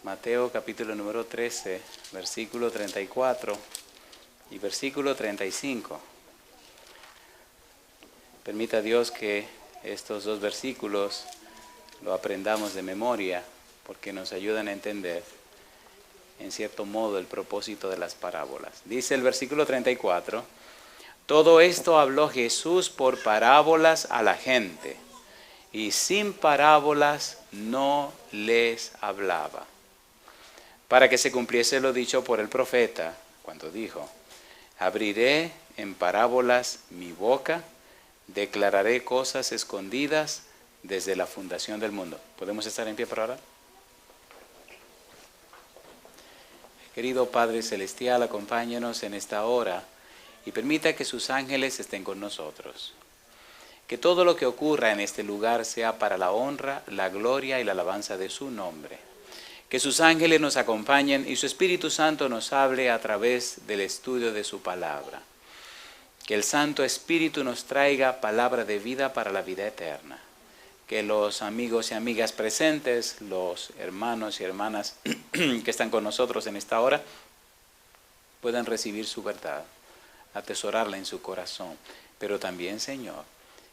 Mateo capítulo número 13, versículo 34 y versículo 35. Permita Dios que estos dos versículos lo aprendamos de memoria, porque nos ayudan a entender, en cierto modo, el propósito de las parábolas. Dice el versículo 34, todo esto habló Jesús por parábolas a la gente, y sin parábolas no les hablaba, para que se cumpliese lo dicho por el profeta, cuando dijo, abriré en parábolas mi boca, declararé cosas escondidas desde la fundación del mundo. ¿Podemos estar en pie por ahora? Querido Padre Celestial, acompáñanos en esta hora y permita que sus ángeles estén con nosotros. Que todo lo que ocurra en este lugar sea para la honra, la gloria y la alabanza de su nombre. Que sus ángeles nos acompañen y su Espíritu Santo nos hable a través del estudio de su palabra. Que el Santo Espíritu nos traiga palabra de vida para la vida eterna. Que los amigos y amigas presentes, los hermanos y hermanas que están con nosotros en esta hora, puedan recibir su verdad, atesorarla en su corazón. Pero también, Señor,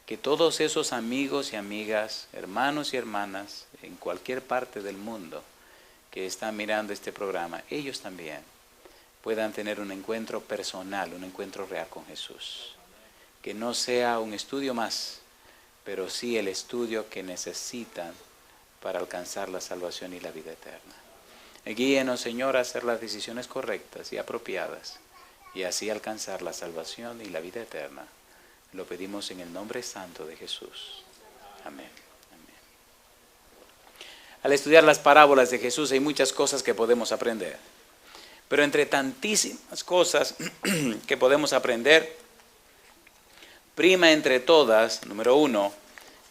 que todos esos amigos y amigas, hermanos y hermanas, en cualquier parte del mundo que están mirando este programa, ellos también puedan tener un encuentro personal, un encuentro real con Jesús. Que no sea un estudio más, pero sí el estudio que necesitan para alcanzar la salvación y la vida eterna. Guíenos, Señor, a hacer las decisiones correctas y apropiadas, y así alcanzar la salvación y la vida eterna. Lo pedimos en el nombre santo de Jesús. Amén. Amén. Al estudiar las parábolas de Jesús hay muchas cosas que podemos aprender. Pero entre tantísimas cosas que podemos aprender, prima entre todas, número uno,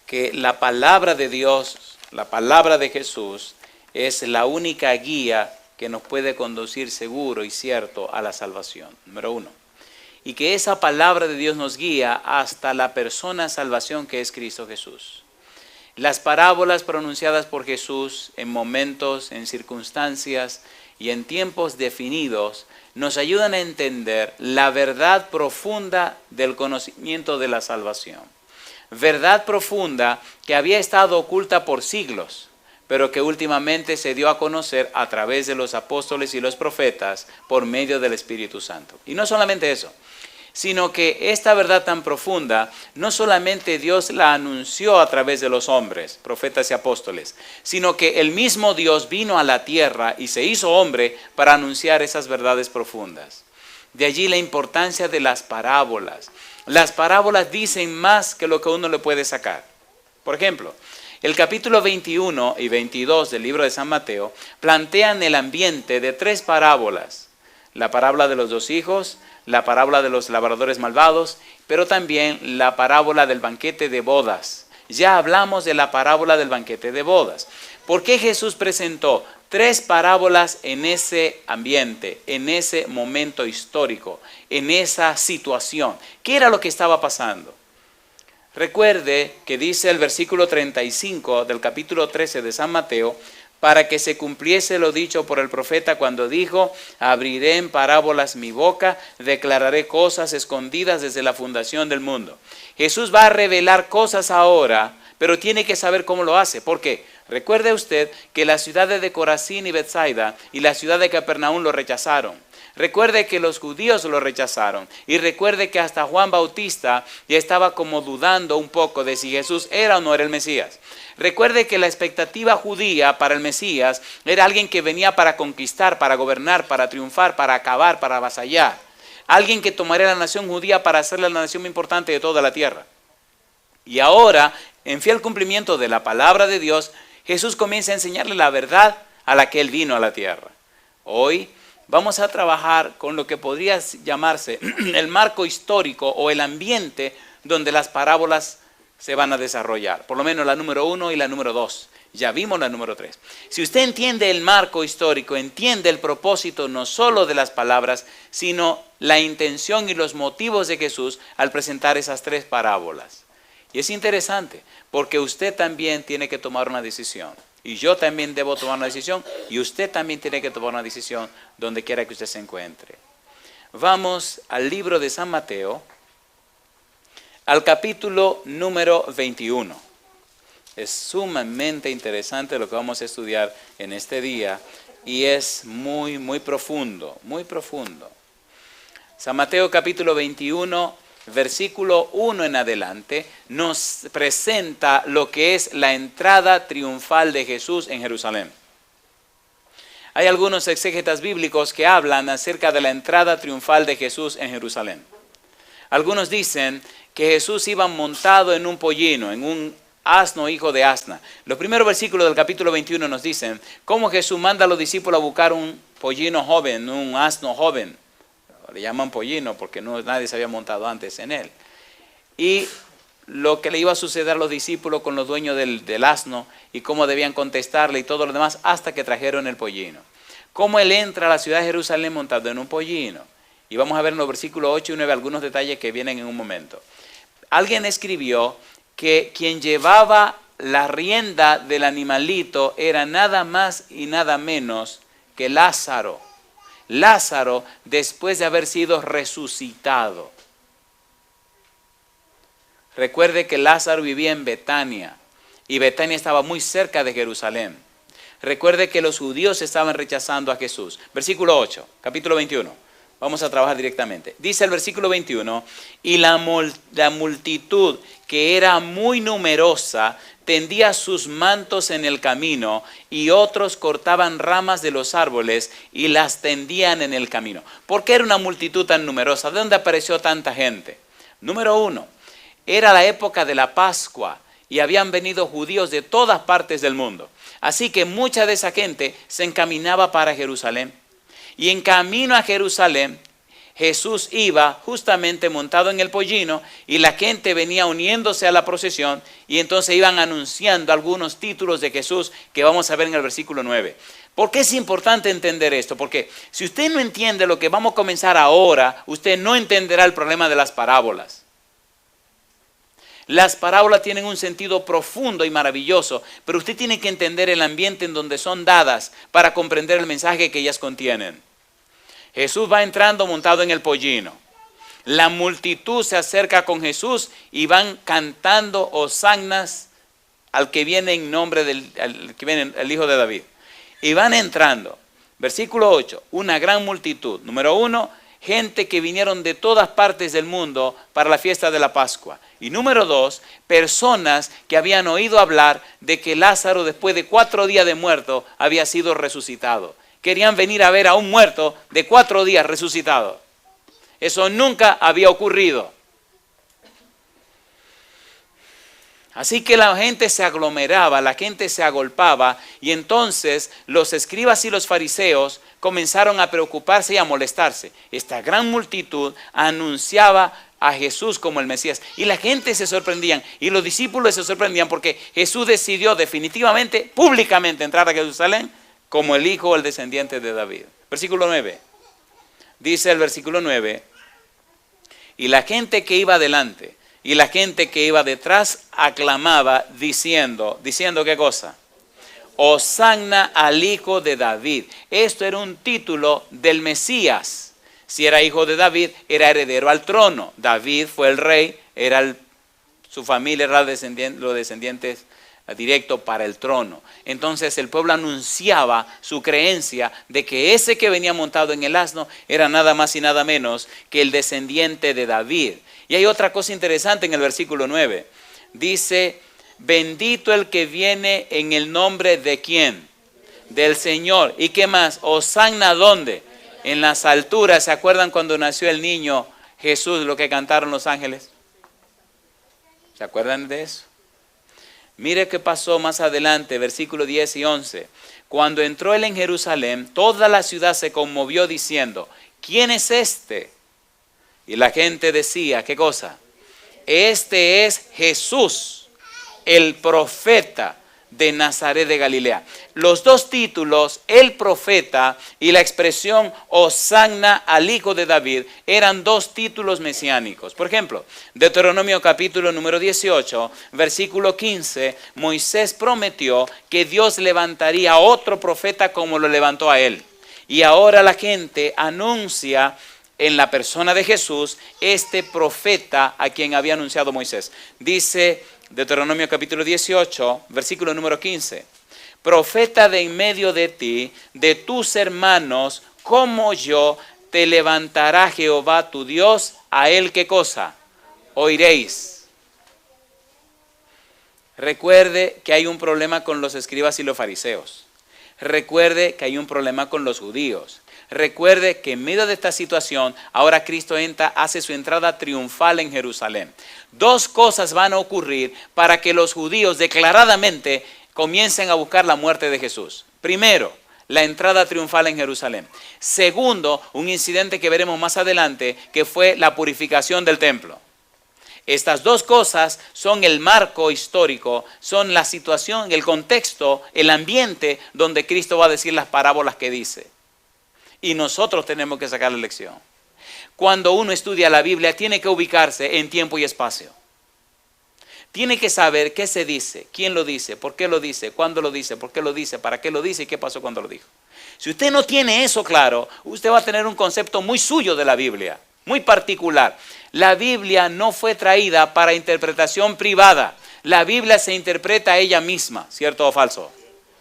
que la palabra de Dios, la palabra de Jesús, es la única guía que nos puede conducir seguro y cierto a la salvación, número uno. Y que esa palabra de Dios nos guía hasta la persona salvación que es Cristo Jesús. Las parábolas pronunciadas por Jesús en momentos, en circunstancias y en tiempos definidos nos ayudan a entender la verdad profunda del conocimiento de la salvación. Verdad profunda que había estado oculta por siglos, pero que últimamente se dio a conocer a través de los apóstoles y los profetas por medio del Espíritu Santo. Y no solamente eso, sino que esta verdad tan profunda, no solamente Dios la anunció a través de los hombres, profetas y apóstoles, sino que el mismo Dios vino a la tierra y se hizo hombre para anunciar esas verdades profundas. De allí la importancia de las parábolas. Las parábolas dicen más que lo que uno le puede sacar. Por ejemplo, el capítulo 21 y 22 del libro de San Mateo plantean el ambiente de tres parábolas. La parábola de los dos hijos, la parábola de los labradores malvados, pero también la parábola del banquete de bodas. Ya hablamos de la parábola del banquete de bodas. ¿Por qué Jesús presentó tres parábolas en ese ambiente, en ese momento histórico, en esa situación? ¿Qué era lo que estaba pasando? Recuerde que dice el versículo 35 del capítulo 13 de San Mateo, para que se cumpliese lo dicho por el profeta cuando dijo, abriré en parábolas mi boca, declararé cosas escondidas desde la fundación del mundo. Jesús va a revelar cosas ahora, pero tiene que saber cómo lo hace. ¿Por qué? Recuerde usted que las ciudades de Corazín y Betsaida y la ciudad de Capernaum lo rechazaron. Recuerde que los judíos lo rechazaron y recuerde que hasta Juan Bautista ya estaba como dudando un poco de si Jesús era o no era el Mesías. Recuerde que la expectativa judía para el Mesías era alguien que venía para conquistar, para gobernar, para triunfar, para acabar, para avasallar. Alguien que tomaría la nación judía para hacerla la nación más importante de toda la tierra. Y ahora, en fiel cumplimiento de la palabra de Dios, Jesús comienza a enseñarle la verdad a la que Él vino a la tierra. Hoy vamos a trabajar con lo que podría llamarse el marco histórico o el ambiente donde las parábolas se van a desarrollar. Por lo menos la número 1 y la número 2. Ya vimos la número 3. Si usted entiende el marco histórico, entiende el propósito no solo de las palabras, sino la intención y los motivos de Jesús al presentar esas tres parábolas. Y es interesante porque usted también tiene que tomar una decisión. y yo también debo tomar una decisión, y usted también tiene que tomar una decisión donde quiera que usted se encuentre. Vamos al libro de San Mateo, al capítulo número 21. Es sumamente interesante lo que vamos a estudiar en este día y es muy, muy profundo, muy profundo. San Mateo capítulo 21, versículo 1 en adelante, nos presenta lo que es la entrada triunfal de Jesús en Jerusalén. Hay algunos exégetas bíblicos que hablan acerca de la entrada triunfal de Jesús en Jerusalén. Algunos dicen que Jesús iba montado en un pollino, en un asno hijo de asna. Los primeros versículos del capítulo 21 nos dicen cómo Jesús manda a los discípulos a buscar un pollino joven, un asno joven. Le llaman pollino porque nadie se había montado antes en él. Y lo que le iba a suceder a los discípulos con los dueños del asno y cómo debían contestarle y todo lo demás hasta que trajeron el pollino. Cómo él entra a la ciudad de Jerusalén montado en un pollino. Y vamos a ver en los versículos 8 y 9 algunos detalles que vienen en un momento. Alguien escribió que quien llevaba la rienda del animalito era nada más y nada menos que Lázaro. Lázaro después de haber sido resucitado. Recuerde que Lázaro vivía en Betania y Betania estaba muy cerca de Jerusalén. Recuerde que los judíos estaban rechazando a Jesús. Versículo 8, capítulo 21. Vamos a trabajar directamente. Dice el versículo 21, y la multitud, que era muy numerosa, tendía sus mantos en el camino, y otros cortaban ramas de los árboles y las tendían en el camino. ¿Por qué era una multitud tan numerosa? ¿De dónde apareció tanta gente? Número 1, era la época de la Pascua, y habían venido judíos de todas partes del mundo. Así que mucha de esa gente se encaminaba para Jerusalén. Y en camino a Jerusalén, Jesús iba justamente montado en el pollino y la gente venía uniéndose a la procesión y entonces iban anunciando algunos títulos de Jesús que vamos a ver en el versículo 9. ¿Por qué es importante entender esto? Porque si usted no entiende lo que vamos a comenzar ahora, usted no entenderá el problema de las parábolas. Las parábolas tienen un sentido profundo y maravilloso, pero usted tiene que entender el ambiente en donde son dadas para comprender el mensaje que ellas contienen. Jesús va entrando montado en el pollino. La multitud se acerca con Jesús y van cantando hosannas al que viene en nombre el Hijo de David. Y van entrando. Versículo 8, una gran multitud. Número 1, gente que vinieron de todas partes del mundo para la fiesta de la Pascua. Y número 2, personas que habían oído hablar de que Lázaro, después de 4 días de muerto, había sido resucitado. Querían venir a ver a un muerto de 4 días resucitado. Eso nunca había ocurrido. Así que la gente se aglomeraba, la gente se agolpaba y entonces los escribas y los fariseos comenzaron a preocuparse y a molestarse. Esta gran multitud anunciaba a Jesús como el Mesías y la gente se sorprendían y los discípulos se sorprendían porque Jesús decidió definitivamente, públicamente entrar a Jerusalén como el hijo o el descendiente de David. Versículo 9. Dice el versículo 9, y la gente que iba adelante y la gente que iba detrás aclamaba diciendo ¿qué cosa? Hosanna al hijo de David. Esto era un título del Mesías. Si era hijo de David, era heredero al trono. David fue el rey, su familia era los descendientes directo para el trono. Entonces el pueblo anunciaba su creencia de que ese que venía montado en el asno era nada más y nada menos que el descendiente de David. Y hay otra cosa interesante en el versículo 9. Dice, bendito el que viene en el nombre de ¿quién? Del Señor. ¿Y qué más? Hosanna, ¿dónde? En las alturas. ¿Se acuerdan cuando nació el niño Jesús, lo que cantaron los ángeles? ¿Se acuerdan de eso? Mire qué pasó más adelante, versículos 10 y 11. Cuando entró él en Jerusalén, toda la ciudad se conmovió diciendo, ¿quién es este? Y la gente decía, ¿qué cosa? Este es Jesús, el profeta de Nazaret de Galilea. Los dos títulos, el profeta y la expresión Hosanna al Hijo de David, eran dos títulos mesiánicos. Por ejemplo, Deuteronomio capítulo número 18, versículo 15, Moisés prometió que Dios levantaría otro profeta como lo levantó a él. Y ahora la gente anuncia en la persona de Jesús este profeta a quien había anunciado Moisés. Dice Deuteronomio capítulo 18, versículo número 15. Profeta de en medio de ti, de tus hermanos, como yo, te levantará Jehová tu Dios, a él ¿qué cosa? Oiréis. Recuerde que hay un problema con los escribas y los fariseos. Recuerde que hay un problema con los judíos. Recuerde que en medio de esta situación, ahora Cristo hace su entrada triunfal en Jerusalén. Dos cosas van a ocurrir para que los judíos declaradamente comiencen a buscar la muerte de Jesús. Primero, la entrada triunfal en Jerusalén. Segundo, un incidente que veremos más adelante, que fue la purificación del templo. Estas dos cosas son el marco histórico, son la situación, el contexto, el ambiente donde Cristo va a decir las parábolas que dice. Y nosotros tenemos que sacar la lección. Cuando uno estudia la Biblia, tiene que ubicarse en tiempo y espacio. Tiene que saber qué se dice, quién lo dice, por qué lo dice, cuándo lo dice, por qué lo dice, para qué lo dice y qué pasó cuando lo dijo. Si usted no tiene eso claro, usted va a tener un concepto muy suyo de la Biblia, muy particular. La Biblia no fue traída para interpretación privada. La Biblia se interpreta a ella misma, ¿cierto o falso?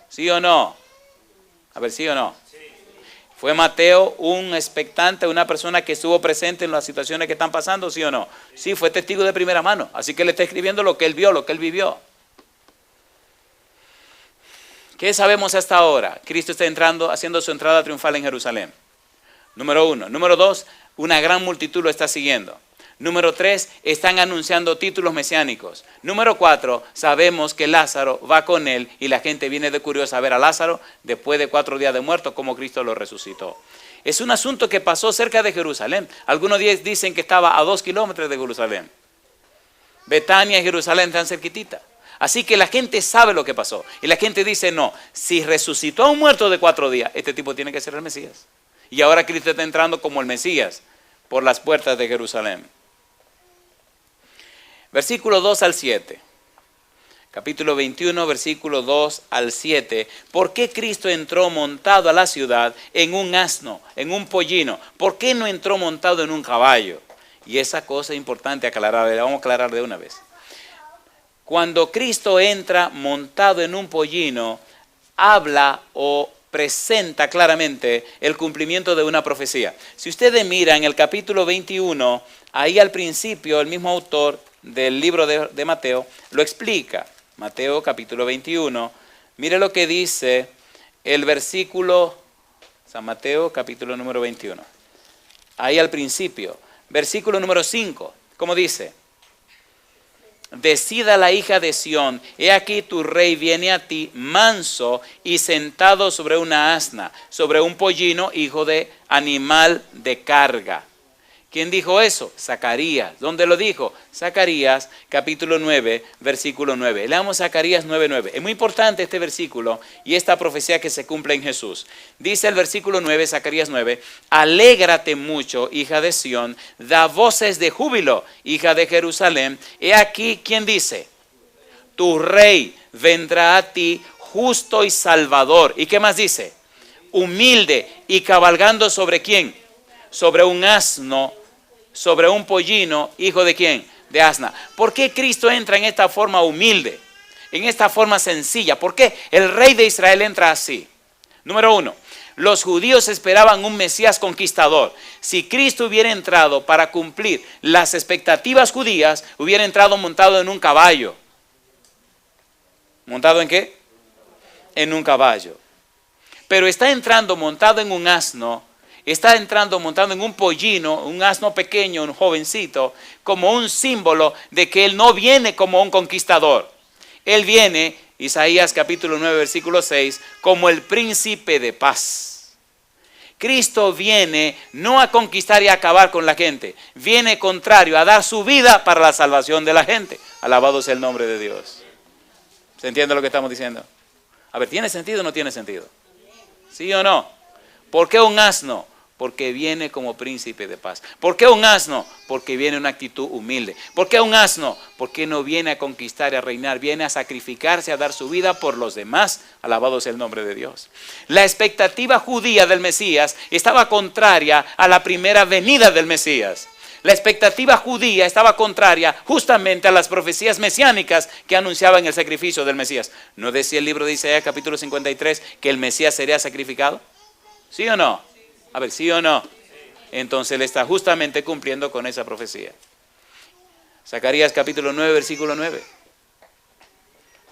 ¿Sí o no? A ver, ¿sí o no? ¿Fue Mateo un expectante, una persona que estuvo presente en las situaciones que están pasando, sí o no? Sí, fue testigo de primera mano. Así que él está escribiendo lo que él vio, lo que él vivió. ¿Qué sabemos hasta ahora? Cristo está entrando, haciendo su entrada triunfal en Jerusalén. Número 1. Número 2, una gran multitud lo está siguiendo. Número 3, están anunciando títulos mesiánicos. Número 4, sabemos que Lázaro va con él y la gente viene de curiosa a ver a Lázaro después de 4 días de muerto, como Cristo lo resucitó. Es un asunto que pasó cerca de Jerusalén. Algunos dicen que estaba a 2 kilómetros de Jerusalén. Betania y Jerusalén están cerquitita. Así que la gente sabe lo que pasó. Y la gente dice, no, si resucitó a un muerto de 4 días, este tipo tiene que ser el Mesías. Y ahora Cristo está entrando como el Mesías por las puertas de Jerusalén. Versículo 2 al 7. Capítulo 21, versículo 2 al 7. ¿Por qué Cristo entró montado a la ciudad en un asno, en un pollino? ¿Por qué no entró montado en un caballo? Y esa cosa es importante aclarar, la vamos a aclarar de una vez. Cuando Cristo entra montado en un pollino, habla o presenta claramente el cumplimiento de una profecía. Si ustedes miran el capítulo 21, ahí al principio el mismo autor del libro de Mateo lo explica. Mateo capítulo 21, mire lo que dice el versículo, San Mateo capítulo número 21. Ahí al principio, versículo número 5, ¿cómo dice? Decida la hija de Sión, he aquí tu rey viene a ti manso y sentado sobre una asna, sobre un pollino, hijo de animal de carga. ¿Quién dijo eso? Zacarías. ¿Dónde lo dijo? Zacarías, capítulo 9, versículo 9. Leamos Zacarías 9:9. Es muy importante este versículo y esta profecía que se cumple en Jesús. Dice el versículo 9, Zacarías 9, alégrate mucho, hija de Sión, da voces de júbilo, hija de Jerusalén. He aquí, ¿quién dice? Tu rey vendrá a ti, justo y salvador. ¿Y qué más dice? Humilde y cabalgando sobre quién? Sobre un asno, sobre un pollino, hijo de quién? De asna. ¿Por qué Cristo entra en esta forma humilde? En esta forma sencilla. ¿Por qué el rey de Israel entra así? Número 1, los judíos esperaban un Mesías conquistador. Si Cristo hubiera entrado para cumplir las expectativas judías, hubiera entrado montado en un caballo. ¿Montado en qué? En un caballo. Pero está entrando montado en un asno. Está entrando montado en un pollino, un asno pequeño, un jovencito, como un símbolo de que él no viene como un conquistador. Él viene, Isaías capítulo 9, versículo 6, como el príncipe de paz. Cristo viene no a conquistar y a acabar con la gente, viene contrario, a dar su vida para la salvación de la gente. Alabado sea el nombre de Dios. ¿Se entiende lo que estamos diciendo? A ver, ¿tiene sentido o no tiene sentido? ¿Sí o no? ¿Por qué un asno? Porque viene como príncipe de paz. ¿Por qué un asno? Porque viene una actitud humilde. ¿Por qué un asno? Porque no viene a conquistar y a reinar, viene a sacrificarse, a dar su vida por los demás. Alabado sea el nombre de Dios. La expectativa judía del Mesías estaba contraria a la primera venida del Mesías. La expectativa judía estaba contraria justamente a las profecías mesiánicas que anunciaban el sacrificio del Mesías. ¿No decía el libro de Isaías capítulo 53 que el Mesías sería sacrificado? ¿Sí o no? A ver, ¿sí o no? Entonces él está justamente cumpliendo con esa profecía. Zacarías capítulo 9, versículo 9.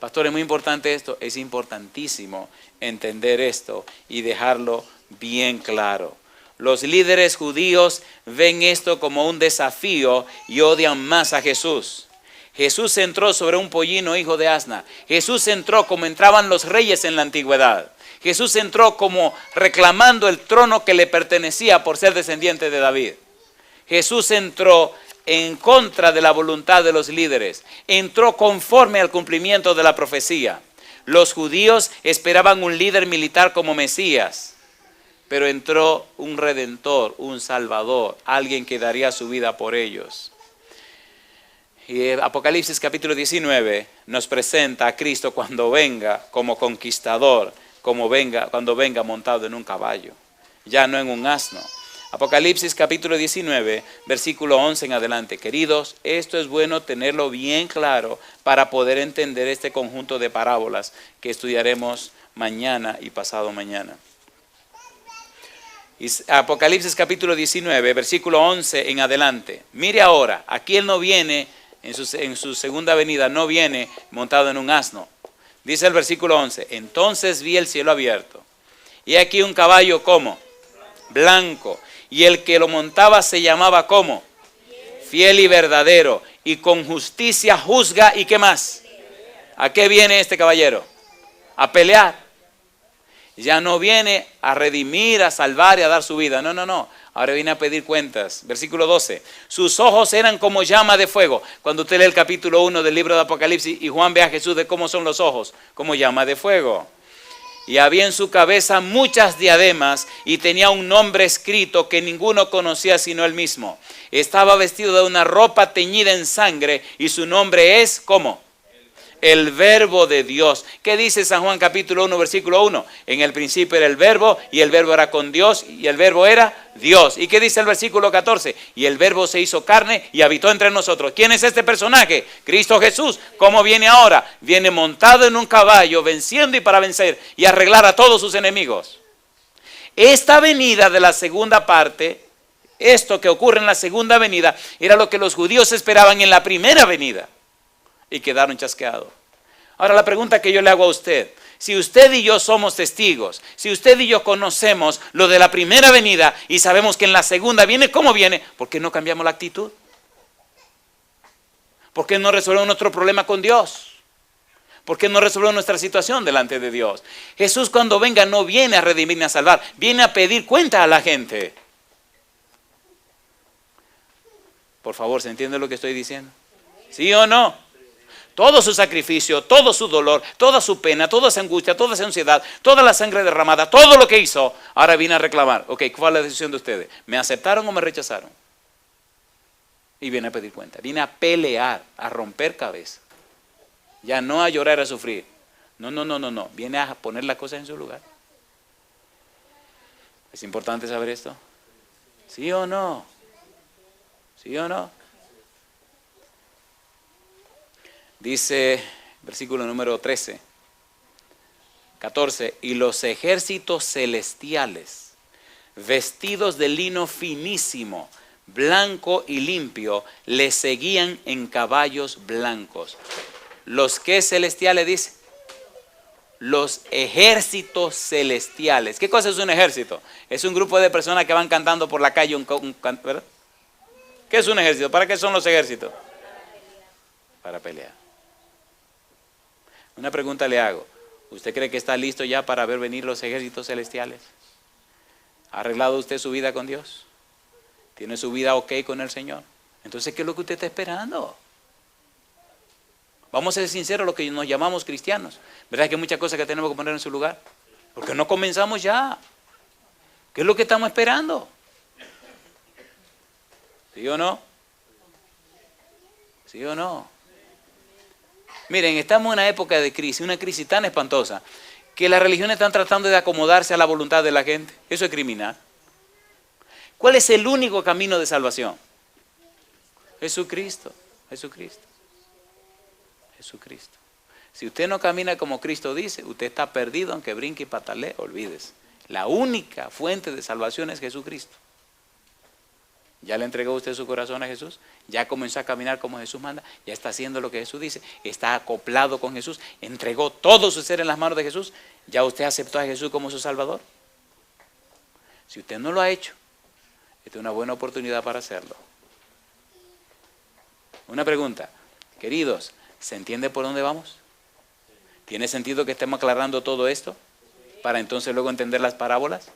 Pastor, es muy importante esto. Es importantísimo entender esto y dejarlo bien claro. Los líderes judíos ven esto como un desafío y odian más a Jesús. Jesús entró sobre un pollino hijo de asna. Jesús entró como entraban los reyes en la antigüedad. Jesús entró como reclamando el trono que le pertenecía por ser descendiente de David. Jesús entró en contra de la voluntad de los líderes. Entró conforme al cumplimiento de la profecía. Los judíos esperaban un líder militar como Mesías, pero entró un redentor, un salvador, alguien que daría su vida por ellos. Y Apocalipsis capítulo 19 nos presenta a Cristo cuando venga como conquistador, cuando venga montado en un caballo, ya no en un asno. Apocalipsis capítulo 19, versículo 11 en adelante. Queridos, esto es bueno tenerlo bien claro para poder entender este conjunto de parábolas que estudiaremos mañana y pasado mañana. Apocalipsis capítulo 19, versículo 11 en adelante. Mire ahora, aquí él no viene, en su segunda venida, no viene montado en un asno. Dice el versículo 11, entonces vi el cielo abierto, y aquí un caballo, ¿cómo? Blanco, y el que lo montaba se llamaba, ¿cómo? Fiel y verdadero, y con justicia juzga, ¿y qué más? ¿A qué viene este caballero? A pelear. Ya no viene a redimir, a salvar y a dar su vida. No, no, no. Ahora viene a pedir cuentas. Versículo 12. Sus ojos eran como llama de fuego. Cuando usted lee el capítulo 1 del libro de Apocalipsis y Juan ve a Jesús de cómo son los ojos, como llama de fuego. Y había en su cabeza muchas diademas y tenía un nombre escrito que ninguno conocía sino él mismo. Estaba vestido de una ropa teñida en sangre y su nombre es, ¿cómo? El verbo de Dios. ¿Qué dice San Juan capítulo 1 versículo 1? En el principio era el verbo y el verbo era con Dios y el verbo era Dios. ¿Y qué dice el versículo 14? Y el verbo se hizo carne y habitó entre nosotros. ¿Quién es este personaje? Cristo Jesús. ¿Cómo viene ahora? Viene montado en un caballo, venciendo y para vencer y arreglar a todos sus enemigos. Esta venida de la segunda parte, esto que ocurre en la segunda venida, era lo que los judíos esperaban en la primera venida. Y quedaron chasqueados. Ahora la pregunta que yo le hago a usted, si usted y yo somos testigos, si usted y yo conocemos lo de la primera venida y sabemos que en la segunda viene, ¿cómo viene? ¿Por qué no cambiamos la actitud? ¿Por qué no resolvemos nuestro problema con Dios? ¿Por qué no resolvemos nuestra situación delante de Dios? Jesús cuando venga no viene a redimir ni a salvar, viene a pedir cuenta a la gente. Por favor, ¿se entiende lo que estoy diciendo? ¿Sí o no? Todo su sacrificio, todo su dolor, toda su pena, toda esa angustia, toda esa ansiedad, toda la sangre derramada, todo lo que hizo, ahora viene a reclamar. Ok, ¿cuál es la decisión de ustedes? ¿Me aceptaron o me rechazaron? Y viene a pedir cuenta, viene a pelear, a romper cabeza. Ya no a llorar, a sufrir. No, viene a poner las cosas en su lugar. ¿Es importante saber esto? ¿Sí o no? ¿Sí o no? Dice, versículo número 13, 14, y los ejércitos celestiales, vestidos de lino finísimo, blanco y limpio, le seguían en caballos blancos. ¿Los qué celestiales dice? Los ejércitos celestiales. ¿Qué cosa es un ejército? Es un grupo de personas que van cantando por la calle, ¿verdad? ¿Qué es un ejército? ¿Para qué son los ejércitos? Para pelear. Una pregunta le hago. ¿Usted cree que está listo ya para ver venir los ejércitos celestiales? ¿Ha arreglado usted su vida con Dios? ¿Tiene su vida ok con el Señor? Entonces, ¿qué es lo que usted está esperando? Vamos a ser sinceros los que nos llamamos cristianos. ¿Verdad que hay muchas cosas que tenemos que poner en su lugar? Porque no comenzamos ya. ¿Qué es lo que estamos esperando? ¿Sí o no? ¿Sí o no? Miren, estamos en una época de crisis, una crisis tan espantosa, que las religiones están tratando de acomodarse a la voluntad de la gente. Eso es criminal. ¿Cuál es el único camino de salvación? Jesucristo, Jesucristo, Jesucristo. Si usted no camina como Cristo dice, usted está perdido aunque brinque y patalee, olvídese. La única fuente de salvación es Jesucristo. ¿Ya le entregó usted su corazón a Jesús? ¿Ya comenzó a caminar como Jesús manda? ¿Ya está haciendo lo que Jesús dice? ¿Está acoplado con Jesús? ¿Entregó todo su ser en las manos de Jesús? ¿Ya usted aceptó a Jesús como su Salvador? Si usted no lo ha hecho, esta es una buena oportunidad para hacerlo. Una pregunta, queridos, ¿se entiende por dónde vamos? ¿Tiene sentido que estemos aclarando todo esto para entonces luego entender las parábolas?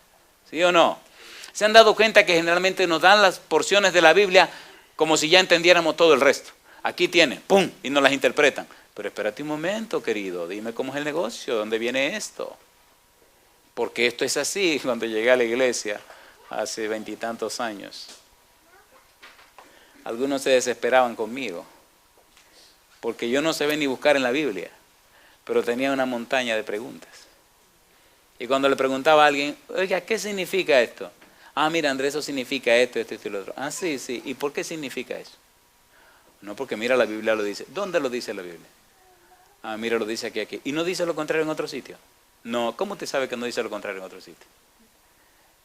¿Sí o no? ¿Se han dado cuenta que generalmente nos dan las porciones de la Biblia como si ya entendiéramos todo el resto? Aquí tiene, ¡pum!, y nos las interpretan. Pero espérate un momento, querido, dime cómo es el negocio, ¿dónde viene esto? Porque esto es así. Cuando llegué a la iglesia hace 20 y tantos años, algunos se desesperaban conmigo, porque yo no sabía ni buscar en la Biblia, pero tenía una montaña de preguntas. Y cuando le preguntaba a alguien, oiga, ¿qué significa esto? Ah, mira, Andrés, eso significa esto, esto y lo otro. Ah, sí, sí. ¿Y por qué significa eso? No, porque mira, la Biblia lo dice. ¿Dónde lo dice la Biblia? Ah, mira, lo dice aquí, aquí. ¿Y no dice lo contrario en otro sitio? No, ¿cómo usted sabe que no dice lo contrario en otro sitio?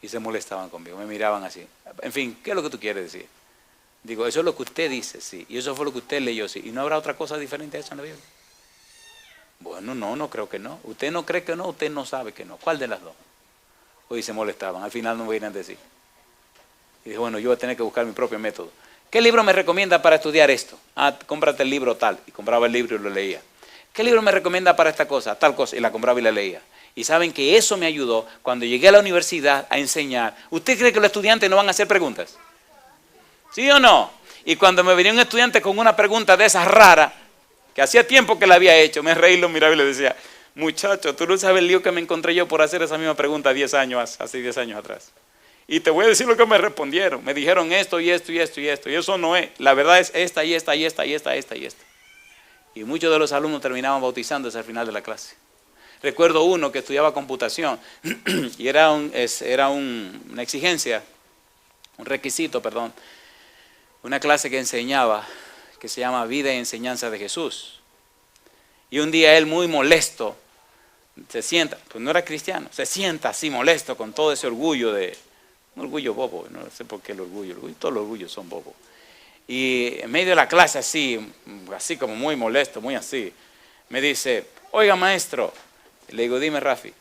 Y se molestaban conmigo, me miraban así. En fin, ¿qué es lo que tú quieres decir? Digo, eso es lo que usted dice, sí. Y eso fue lo que usted leyó, sí. ¿Y no habrá otra cosa diferente a eso en la Biblia? Bueno, no creo que no. ¿Usted no cree que no? Usted no sabe que no. ¿Cuál de las dos? Hoy se molestaban, al final no me venían a decir. Y dije, bueno, yo voy a tener que buscar mi propio método. ¿Qué libro me recomienda para estudiar esto? Ah, cómprate el libro tal. Y compraba el libro y lo leía. ¿Qué libro me recomienda para esta cosa? Tal cosa. Y la compraba y la leía. Y saben que eso me ayudó cuando llegué a la universidad a enseñar. ¿Usted cree que los estudiantes no van a hacer preguntas? ¿Sí o no? Y cuando me venía un estudiante con una pregunta de esas raras, que hacía tiempo que la había hecho, me reí, lo miraba y le decía, muchacho, tú no sabes el lío que me encontré yo por hacer esa misma pregunta hace 10 años atrás. Y te voy a decir lo que me respondieron. Me dijeron esto y esto y esto y esto. Y eso no es. La verdad es esta y esta y esta y esta, esta y esta. Y muchos de los alumnos terminaban bautizándose al final de la clase. Recuerdo uno que estudiaba computación y era una exigencia, un requisito, perdón. Una clase que enseñaba, que se llama Vida y Enseñanza de Jesús. Y un día él muy molesto, se sienta, pues no era cristiano, se sienta así molesto con todo ese orgullo un orgullo bobo, no sé por qué el orgullo, todos los orgullos son bobos. Y en medio de la clase así como muy molesto, muy así, me dice, oiga maestro, le digo, dime Rafi,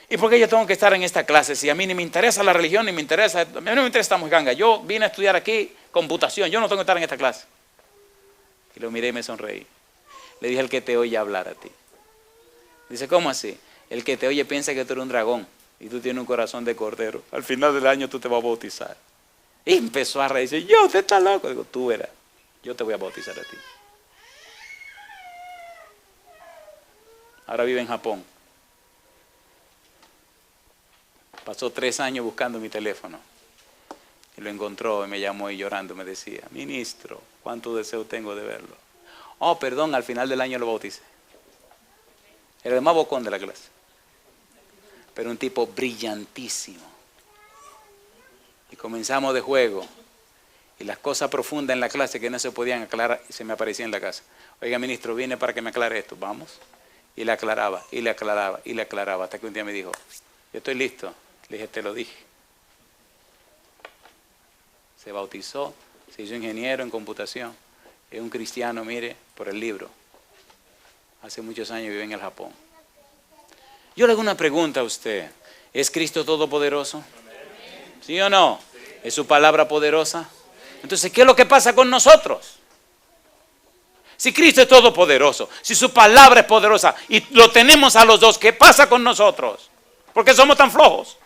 ¿y por qué yo tengo que estar en esta clase si a mí ni me interesa la religión, ni me interesa, a mí no me interesa esta mojiganga, yo vine a estudiar aquí computación, yo no tengo que estar en esta clase? Y lo miré y me sonreí. Le dije, el que te oye hablar a ti. Dice, ¿cómo así? El que te oye piensa que tú eres un dragón y tú tienes un corazón de cordero. Al final del año tú te vas a bautizar. Y empezó a reír. Dice, usted está loco. Digo, tú verás, yo te voy a bautizar a ti. Ahora vive en Japón. Pasó 3 años buscando mi teléfono. Y lo encontró y me llamó y llorando me decía, ministro, cuánto deseo tengo de verlo. Oh, perdón, al final del año lo bauticé. Era el más bocón de la clase. Pero un tipo brillantísimo. Y comenzamos de juego. Y las cosas profundas en la clase que no se podían aclarar, se me aparecían en la casa. Oiga, ministro, viene para que me aclare esto. Vamos. Y le aclaraba, y le aclaraba, y le aclaraba. Hasta que un día me dijo, yo estoy listo. Le dije, te lo dije. Se bautizó, se hizo ingeniero en computación. Es un cristiano, mire, por el libro. Hace muchos años vive en el Japón. Yo le hago una pregunta a usted. ¿Es Cristo todopoderoso? ¿Sí o no? ¿Es su palabra poderosa? Entonces, ¿qué es lo que pasa con nosotros? Si Cristo es todopoderoso, si su palabra es poderosa y lo tenemos a los dos, ¿qué pasa con nosotros? ¿Por qué somos tan flojos?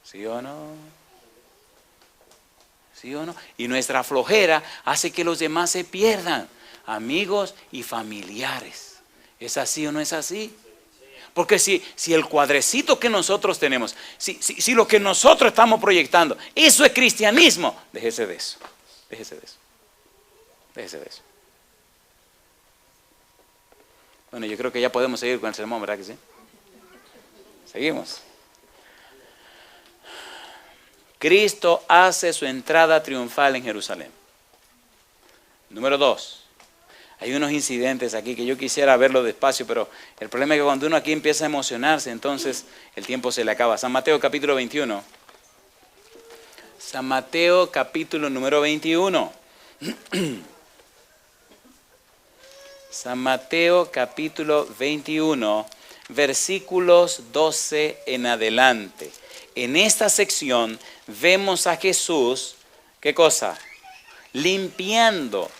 ¿Sí o no? ¿Sí o no? Y nuestra flojera hace que los demás se pierdan, amigos y familiares. ¿Es así o no es así? Porque si el cuadrecito que nosotros tenemos, si lo que nosotros estamos proyectando, eso es cristianismo, déjese de eso, déjese de eso, déjese de eso. Bueno, yo creo que ya podemos seguir con el sermón, ¿verdad que sí? Seguimos. Cristo hace su entrada triunfal en Jerusalén. Número 2. Hay unos incidentes aquí que yo quisiera verlo despacio, pero el problema es que cuando uno aquí empieza a emocionarse, entonces el tiempo se le acaba. San Mateo capítulo 21. San Mateo capítulo número 21. San Mateo capítulo 21, versículos 12 en adelante. En esta sección vemos a Jesús, ¿qué cosa? Limpiando,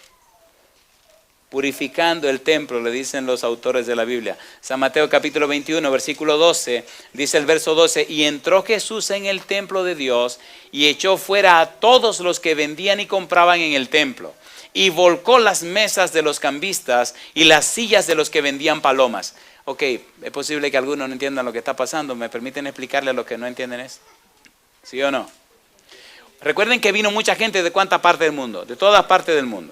purificando el templo, le dicen los autores de la Biblia. San Mateo capítulo 21, versículo 12, dice el verso 12, y entró Jesús en el templo de Dios y echó fuera a todos los que vendían y compraban en el templo, y volcó las mesas de los cambistas y las sillas de los que vendían palomas. Ok, es posible que algunos no entiendan lo que está pasando. ¿Me permiten explicarle a los que no entienden esto? ¿Sí o no? Recuerden que vino mucha gente de cuánta parte del mundo, de todas partes del mundo.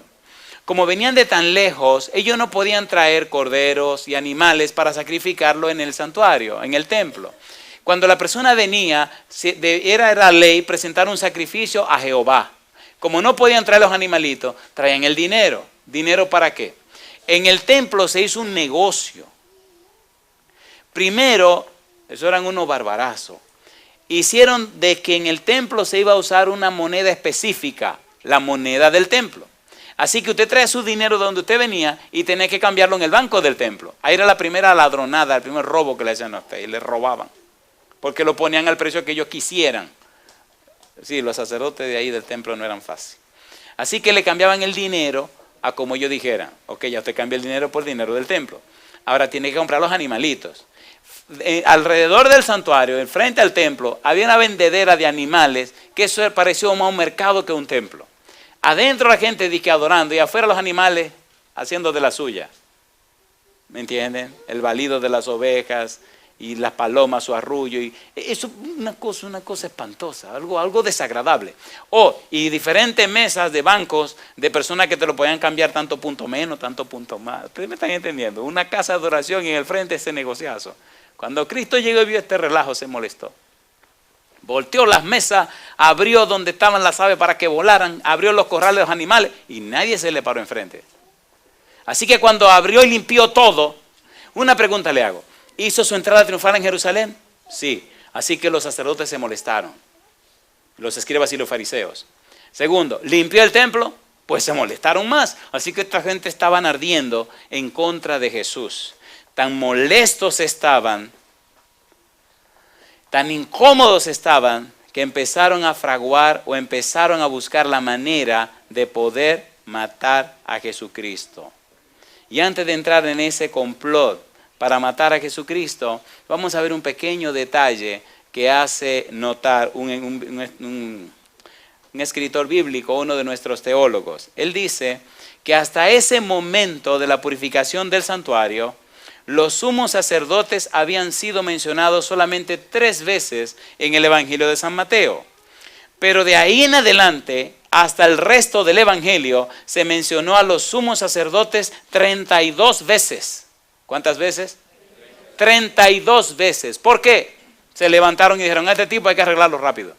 Como venían de tan lejos, ellos no podían traer corderos y animales para sacrificarlo en el santuario, en el templo. Cuando la persona venía, era ley presentar un sacrificio a Jehová. Como no podían traer los animalitos, traían el dinero. ¿Dinero para qué? En el templo se hizo un negocio. Primero, eso eran unos barbarazos. Hicieron de que en el templo se iba a usar una moneda específica, la moneda del templo. Así que usted trae su dinero de donde usted venía y tenía que cambiarlo en el banco del templo. Ahí era la primera ladronada, el primer robo que le hacían a usted, y le robaban. Porque lo ponían al precio que ellos quisieran. Sí, los sacerdotes de ahí del templo no eran fáciles. Así que le cambiaban el dinero a como ellos dijeran. Ok, ya usted cambia el dinero por dinero del templo. Ahora tiene que comprar los animalitos. Alrededor del santuario, enfrente al templo, había una vendedera de animales que eso pareció más un mercado que un templo. Adentro la gente dice adorando y afuera los animales haciendo de la suya. ¿Me entienden? El balido de las ovejas y las palomas, su arrullo. Y eso es una cosa espantosa, algo desagradable. Y diferentes mesas de bancos de personas que te lo podían cambiar tanto punto menos, tanto punto más. Ustedes me están entendiendo. Una casa de adoración y en el frente ese negociazo. Cuando Cristo llegó y vio este relajo, se molestó. Volteó las mesas, abrió donde estaban las aves para que volaran, abrió los corrales de los animales y nadie se le paró enfrente. Así que cuando abrió y limpió todo, una pregunta le hago. ¿Hizo su entrada triunfal en Jerusalén? Sí. Así que los sacerdotes se molestaron, los escribas y los fariseos. Segundo, ¿limpió el templo? Pues se molestaron más. Así que esta gente estaban ardiendo en contra de Jesús. Tan molestos estaban, tan incómodos estaban, que empezaron a fraguar o empezaron a buscar la manera de poder matar a Jesucristo. Y antes de entrar en ese complot para matar a Jesucristo, vamos a ver un pequeño detalle que hace notar un escritor bíblico, uno de nuestros teólogos. Él dice que hasta ese momento de la purificación del santuario, los sumos sacerdotes habían sido mencionados solamente 3 veces en el Evangelio de San Mateo. Pero de ahí en adelante, hasta el resto del Evangelio, se mencionó a los sumos sacerdotes 32 veces. ¿Cuántas veces? 32 veces. ¿Por qué? Se levantaron y dijeron, a este tipo hay que arreglarlo rápido.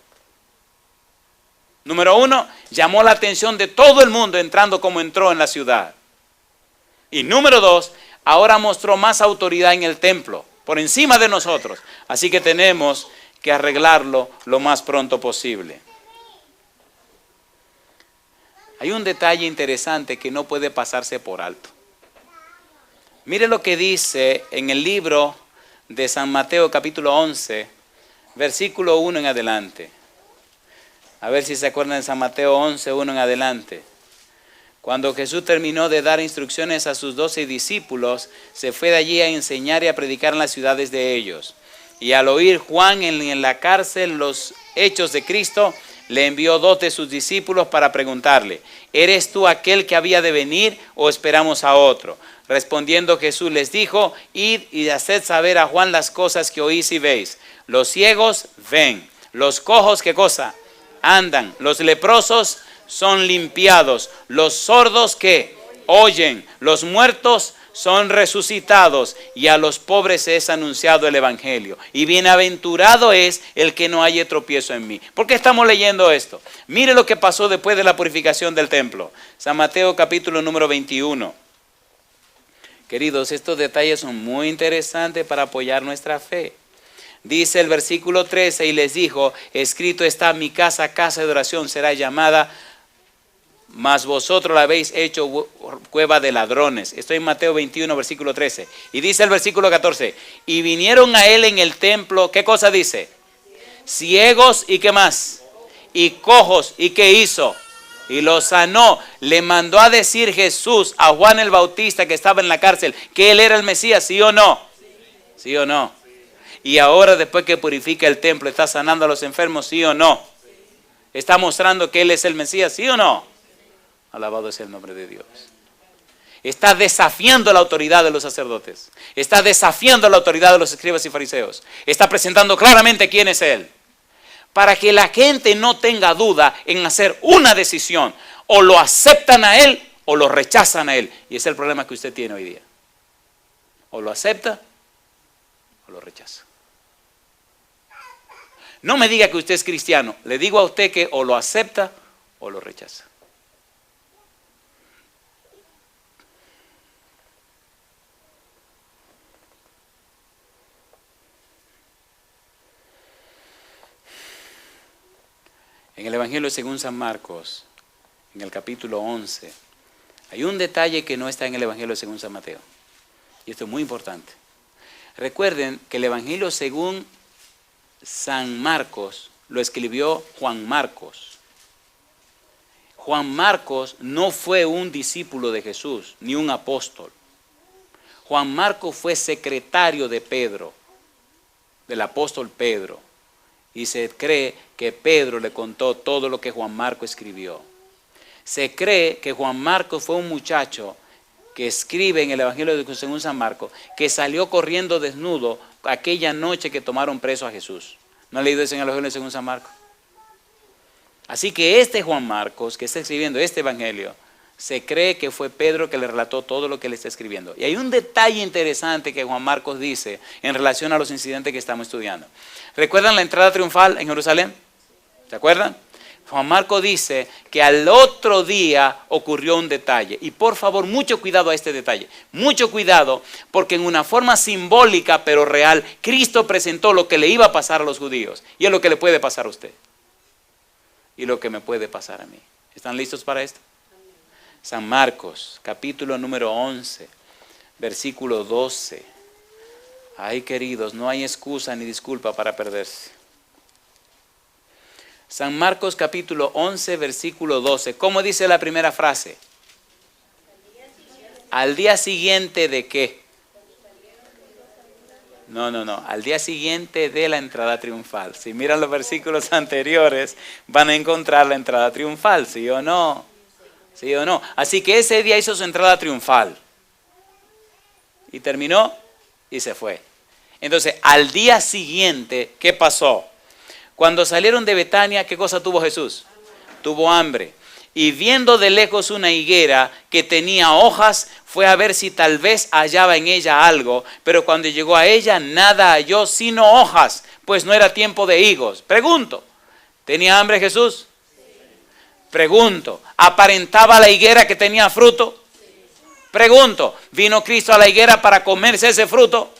Número 1, llamó la atención de todo el mundo entrando como entró en la ciudad. Y número 2, ahora mostró más autoridad en el templo, por encima de nosotros. Así que tenemos que arreglarlo lo más pronto posible. Hay un detalle interesante que no puede pasarse por alto. Mire lo que dice en el libro de San Mateo capítulo 11, versículo 1 en adelante. A ver si se acuerdan de San Mateo 11, 1 en adelante. Cuando Jesús terminó de dar instrucciones a sus 12 discípulos, se fue de allí a enseñar y a predicar en las ciudades de ellos. Y al oír Juan en la cárcel los hechos de Cristo, le envió 2 de sus discípulos para preguntarle: ¿eres tú aquel que había de venir o esperamos a otro? Respondiendo Jesús les dijo: id y haced saber a Juan las cosas que oís y veis. Los ciegos ven, los cojos, ¿qué cosa? Andan, los leprosos son limpiados, los sordos, ¿qué? Oyen, los muertos son resucitados, y a los pobres es anunciado el evangelio. Y bienaventurado es el que no haya tropiezo en mí. ¿Por qué estamos leyendo esto? Mire lo que pasó después de la purificación del templo. San Mateo capítulo número 21. Queridos, estos detalles son muy interesantes para apoyar nuestra fe. Dice el versículo 13: y les dijo: escrito está, mi casa, casa de oración será llamada, mas vosotros la habéis hecho cueva de ladrones. Estoy en Mateo 21, versículo 13. Y dice el versículo 14: y vinieron a él en el templo, ¿qué cosa dice? Ciegos, ¿y qué más? Y cojos, ¿y qué hizo? Y los sanó. Le mandó a decir Jesús a Juan el Bautista, que estaba en la cárcel, que él era el Mesías, ¿sí o no? ¿Sí o no? Y ahora, después que purifica el templo, ¿está sanando a los enfermos, sí o no? ¿Está mostrando que él es el Mesías, sí o no? Alabado sea el nombre de Dios. Está desafiando la autoridad de los sacerdotes. Está desafiando la autoridad de los escribas y fariseos. Está presentando claramente quién es él. Para que la gente no tenga duda en hacer una decisión. O lo aceptan a él o lo rechazan a él. Y ese es el problema que usted tiene hoy día. O lo acepta o lo rechaza. No me diga que usted es cristiano. Le digo a usted que o lo acepta o lo rechaza. En el Evangelio según San Marcos, en el capítulo 11, hay un detalle que no está en el Evangelio según San Mateo. Y esto es muy importante. Recuerden que el Evangelio según San Marcos lo escribió Juan Marcos. Juan Marcos no fue un discípulo de Jesús, ni un apóstol. Juan Marcos fue secretario de Pedro, del apóstol Pedro. Y se cree que Pedro le contó todo lo que Juan Marcos escribió. Se cree que Juan Marcos fue un muchacho que escribe en el Evangelio según San Marcos, que salió corriendo desnudo aquella noche que tomaron preso a Jesús. ¿No ha leído eso en el Evangelio según San Marcos? Así que este Juan Marcos, que está escribiendo este Evangelio, se cree que fue Pedro que le relató todo lo que él está escribiendo. Y hay un detalle interesante que Juan Marcos dice en relación a los incidentes que estamos estudiando. ¿Recuerdan la entrada triunfal en Jerusalén? ¿Se acuerdan? Juan Marcos dice que al otro día ocurrió un detalle. Y por favor, mucho cuidado a este detalle. Mucho cuidado, porque en una forma simbólica pero real, Cristo presentó lo que le iba a pasar a los judíos. Y es lo que le puede pasar a usted. Y lo que me puede pasar a mí. ¿Están listos para esto? San Marcos, capítulo número 11, versículo 12. Ay, queridos, no hay excusa ni disculpa para perderse. San Marcos, capítulo 11, versículo 12. ¿Cómo dice la primera frase? ¿Al día siguiente de qué? No. Al día siguiente de la entrada triunfal. Si miran los versículos anteriores, van a encontrar la entrada triunfal, ¿sí o no? ¿Sí o no? Así que ese día hizo su entrada triunfal. Y terminó y se fue. Entonces, al día siguiente, ¿qué pasó? Cuando salieron de Betania, ¿qué cosa tuvo Jesús? Tuvo hambre. Y viendo de lejos una higuera que tenía hojas, fue a ver si tal vez hallaba en ella algo. Pero cuando llegó a ella, nada halló sino hojas, pues no era tiempo de higos. Pregunto, ¿tenía hambre Jesús? Pregunto, ¿aparentaba la higuera que tenía fruto? Pregunto, ¿vino Cristo a la higuera para comerse ese fruto?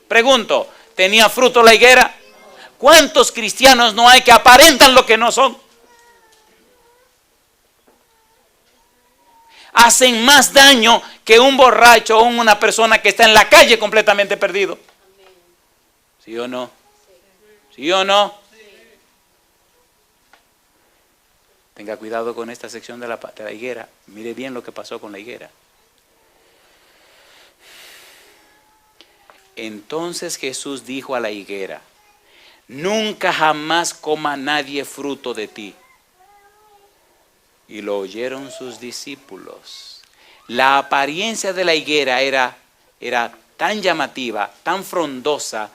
Pregunto, ¿tenía fruto la higuera? ¿Cuántos cristianos no hay que aparentan lo que no son? Hacen más daño que un borracho o una persona que está en la calle completamente perdido. ¿Sí o no? ¿Sí o no? Tenga cuidado con esta sección de la higuera. Mire bien lo que pasó con la higuera. Entonces Jesús dijo a la higuera: nunca jamás coma nadie fruto de ti. y lo oyeron sus discípulos. La apariencia de la higuera era tan llamativa, tan frondosa,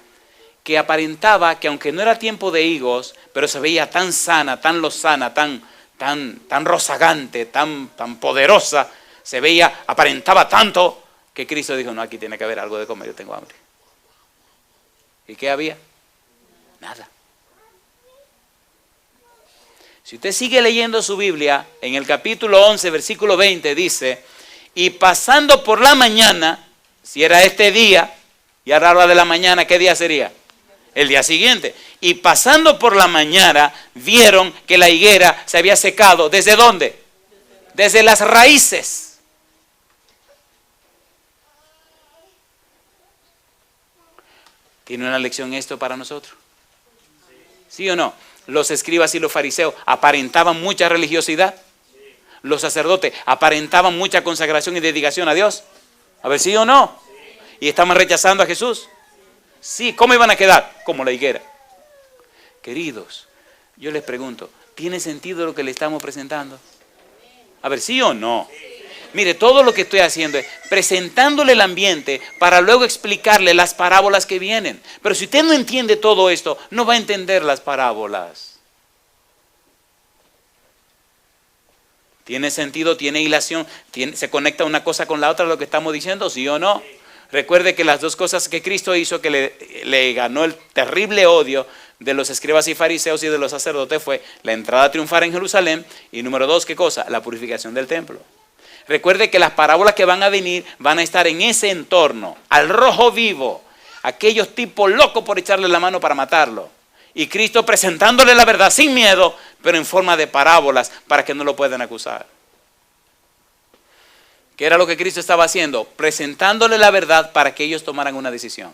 que aparentaba que aunque no era tiempo de higos, pero se veía tan sana, tan lozana, tan rozagante, tan poderosa, aparentaba tanto, que Cristo dijo, no, aquí tiene que haber algo de comer, yo tengo hambre. ¿Y qué había? Nada. Si usted sigue leyendo su Biblia, en el capítulo 11, versículo 20, dice, y pasando por la mañana, si era este día, y a la hora de la mañana, ¿qué día sería? El día siguiente. Y pasando por la mañana, vieron que la higuera se había secado. ¿Desde dónde? Desde las raíces. ¿Tiene una lección esto para nosotros? ¿Sí o no? Los escribas y los fariseos aparentaban mucha religiosidad. Los sacerdotes aparentaban mucha consagración y dedicación a Dios. A ver, ¿sí o no? Y estaban rechazando a Jesús. Sí, ¿cómo iban a quedar? Como la higuera. Queridos, yo les pregunto, ¿tiene sentido lo que le estamos presentando? A ver, ¿sí o no? Mire, todo lo que estoy haciendo es presentándole el ambiente para luego explicarle las parábolas que vienen. Pero si usted no entiende todo esto, no va a entender las parábolas. ¿Tiene sentido? ¿Tiene hilación? ¿Se conecta una cosa con la otra lo que estamos diciendo? ¿Sí o no? Recuerde que las dos cosas que Cristo hizo que le ganó el terrible odio de los escribas y fariseos y de los sacerdotes fue la entrada triunfal en Jerusalén y número 2, ¿qué cosa? La purificación del templo. Recuerde que las parábolas que van a venir van a estar en ese entorno, al rojo vivo, aquellos tipos locos por echarle la mano para matarlo. Y Cristo presentándole la verdad sin miedo, pero en forma de parábolas para que no lo puedan acusar. ¿Qué era lo que Cristo estaba haciendo? Presentándole la verdad para que ellos tomaran una decisión.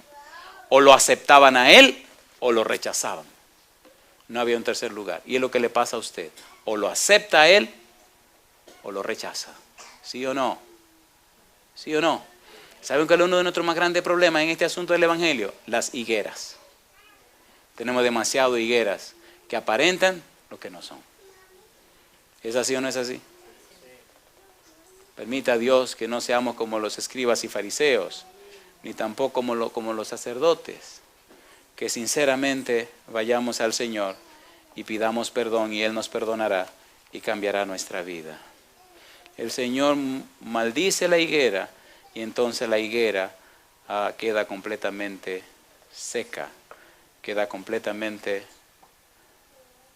O lo aceptaban a Él o lo rechazaban. No había un tercer lugar. Y es lo que le pasa a usted. O lo acepta a Él o lo rechaza. ¿Sí o no? ¿Sí o no? ¿Saben cuál es uno de nuestros más grandes problemas en este asunto del Evangelio? Las higueras. Tenemos demasiado higueras que aparentan lo que no son. ¿Es así o no es así? Permita a Dios que no seamos como los escribas y fariseos, ni tampoco como los sacerdotes, que sinceramente vayamos al Señor y pidamos perdón y Él nos perdonará y cambiará nuestra vida. El Señor maldice la higuera y entonces la higuera queda completamente seca, queda completamente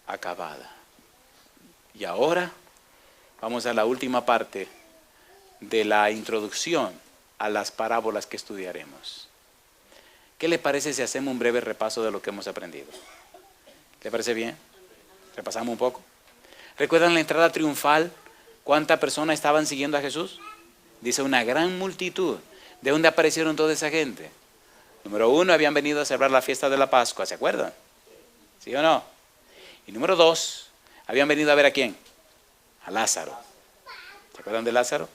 acabada. Y ahora vamos a la última parte de la introducción a las parábolas que estudiaremos. ¿Qué le parece si hacemos un breve repaso de lo que hemos aprendido? ¿Le parece bien? ¿Repasamos un poco? ¿Recuerdan la entrada triunfal? ¿Cuántas personas estaban siguiendo a Jesús? Dice una gran multitud. ¿De dónde aparecieron toda esa gente? Número 1, habían venido a celebrar la fiesta de la Pascua, ¿se acuerdan? ¿Sí o no? Y número 2, habían venido a ver a quién? A Lázaro. ¿Se acuerdan de Lázaro?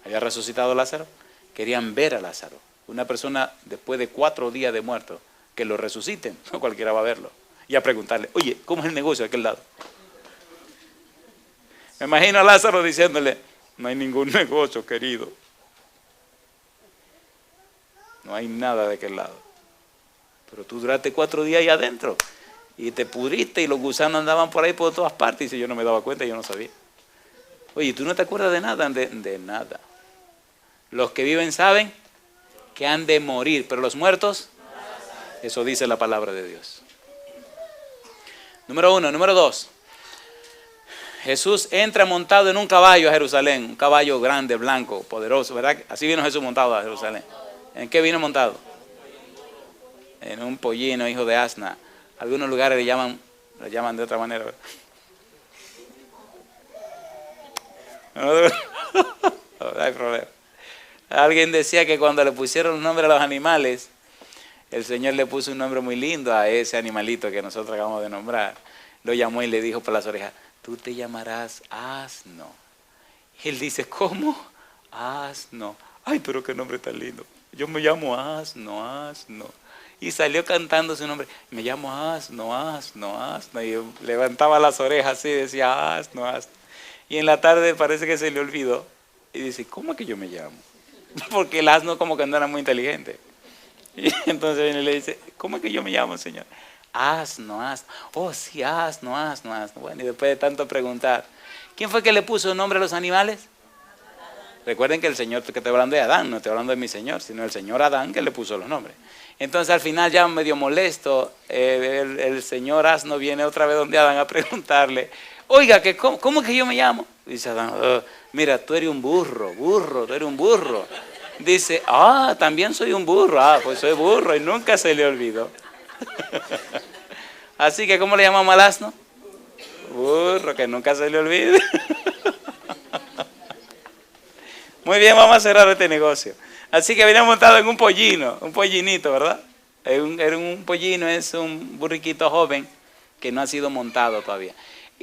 Había resucitado Lázaro. Querían ver a Lázaro. Una persona después de 4 días de muerto, que lo resuciten, no cualquiera va a verlo. Y a preguntarle, oye, ¿cómo es el negocio de aquel lado? Me imagino a Lázaro diciéndole, no hay ningún negocio, querido. No hay nada de aquel lado. Pero tú duraste 4 días ahí adentro y te pudriste y los gusanos andaban por ahí por todas partes. Y dice, yo no me daba cuenta, yo no sabía. Oye, ¿tú no te acuerdas de nada? De nada. Los que viven saben que han de morir, pero los muertos, eso dice la palabra de Dios. Número 1. Número 2. Jesús entra montado en un caballo a Jerusalén, un caballo grande, blanco, poderoso, ¿verdad? Así vino Jesús montado a Jerusalén. ¿En qué vino montado? En un pollino, hijo de asna. Algunos lugares le llaman de otra manera. No hay problema. Alguien decía que cuando le pusieron un nombre a los animales, el Señor le puso un nombre muy lindo a ese animalito que nosotros acabamos de nombrar. Lo llamó y le dijo por las orejas, tú te llamarás asno. Y él dice, ¿cómo? Asno. Ay, pero qué nombre tan lindo. Yo me llamo asno, asno. Y salió cantando su nombre. Me llamo asno, asno, asno. Y levantaba las orejas así y decía asno, asno. Y en la tarde parece que se le olvidó. Y dice, ¿cómo es que yo me llamo? Porque el asno como que no era muy inteligente. Y entonces viene y le dice, ¿cómo es que yo me llamo, señor? Asno, asno. Oh, sí, asno, asno, asno. Bueno, y después de tanto preguntar, ¿quién fue que le puso nombre a los animales? Recuerden que el Señor, que estoy hablando de Adán, no estoy hablando de mi Señor, sino el Señor Adán que le puso los nombres. Entonces al final ya medio molesto, el señor asno viene otra vez donde Adán a preguntarle, oiga, ¿cómo que yo me llamo? Dice Adán, mira, tú eres un burro, tú eres un burro. Dice, también soy un burro, pues soy burro y nunca se le olvidó. Así que, ¿cómo le llamamos al asno? Burro, que nunca se le olvide. Muy bien, vamos a cerrar este negocio. Así que venía montado en un pollino, un pollinito, ¿verdad? Un pollino es un burriquito joven que no ha sido montado todavía.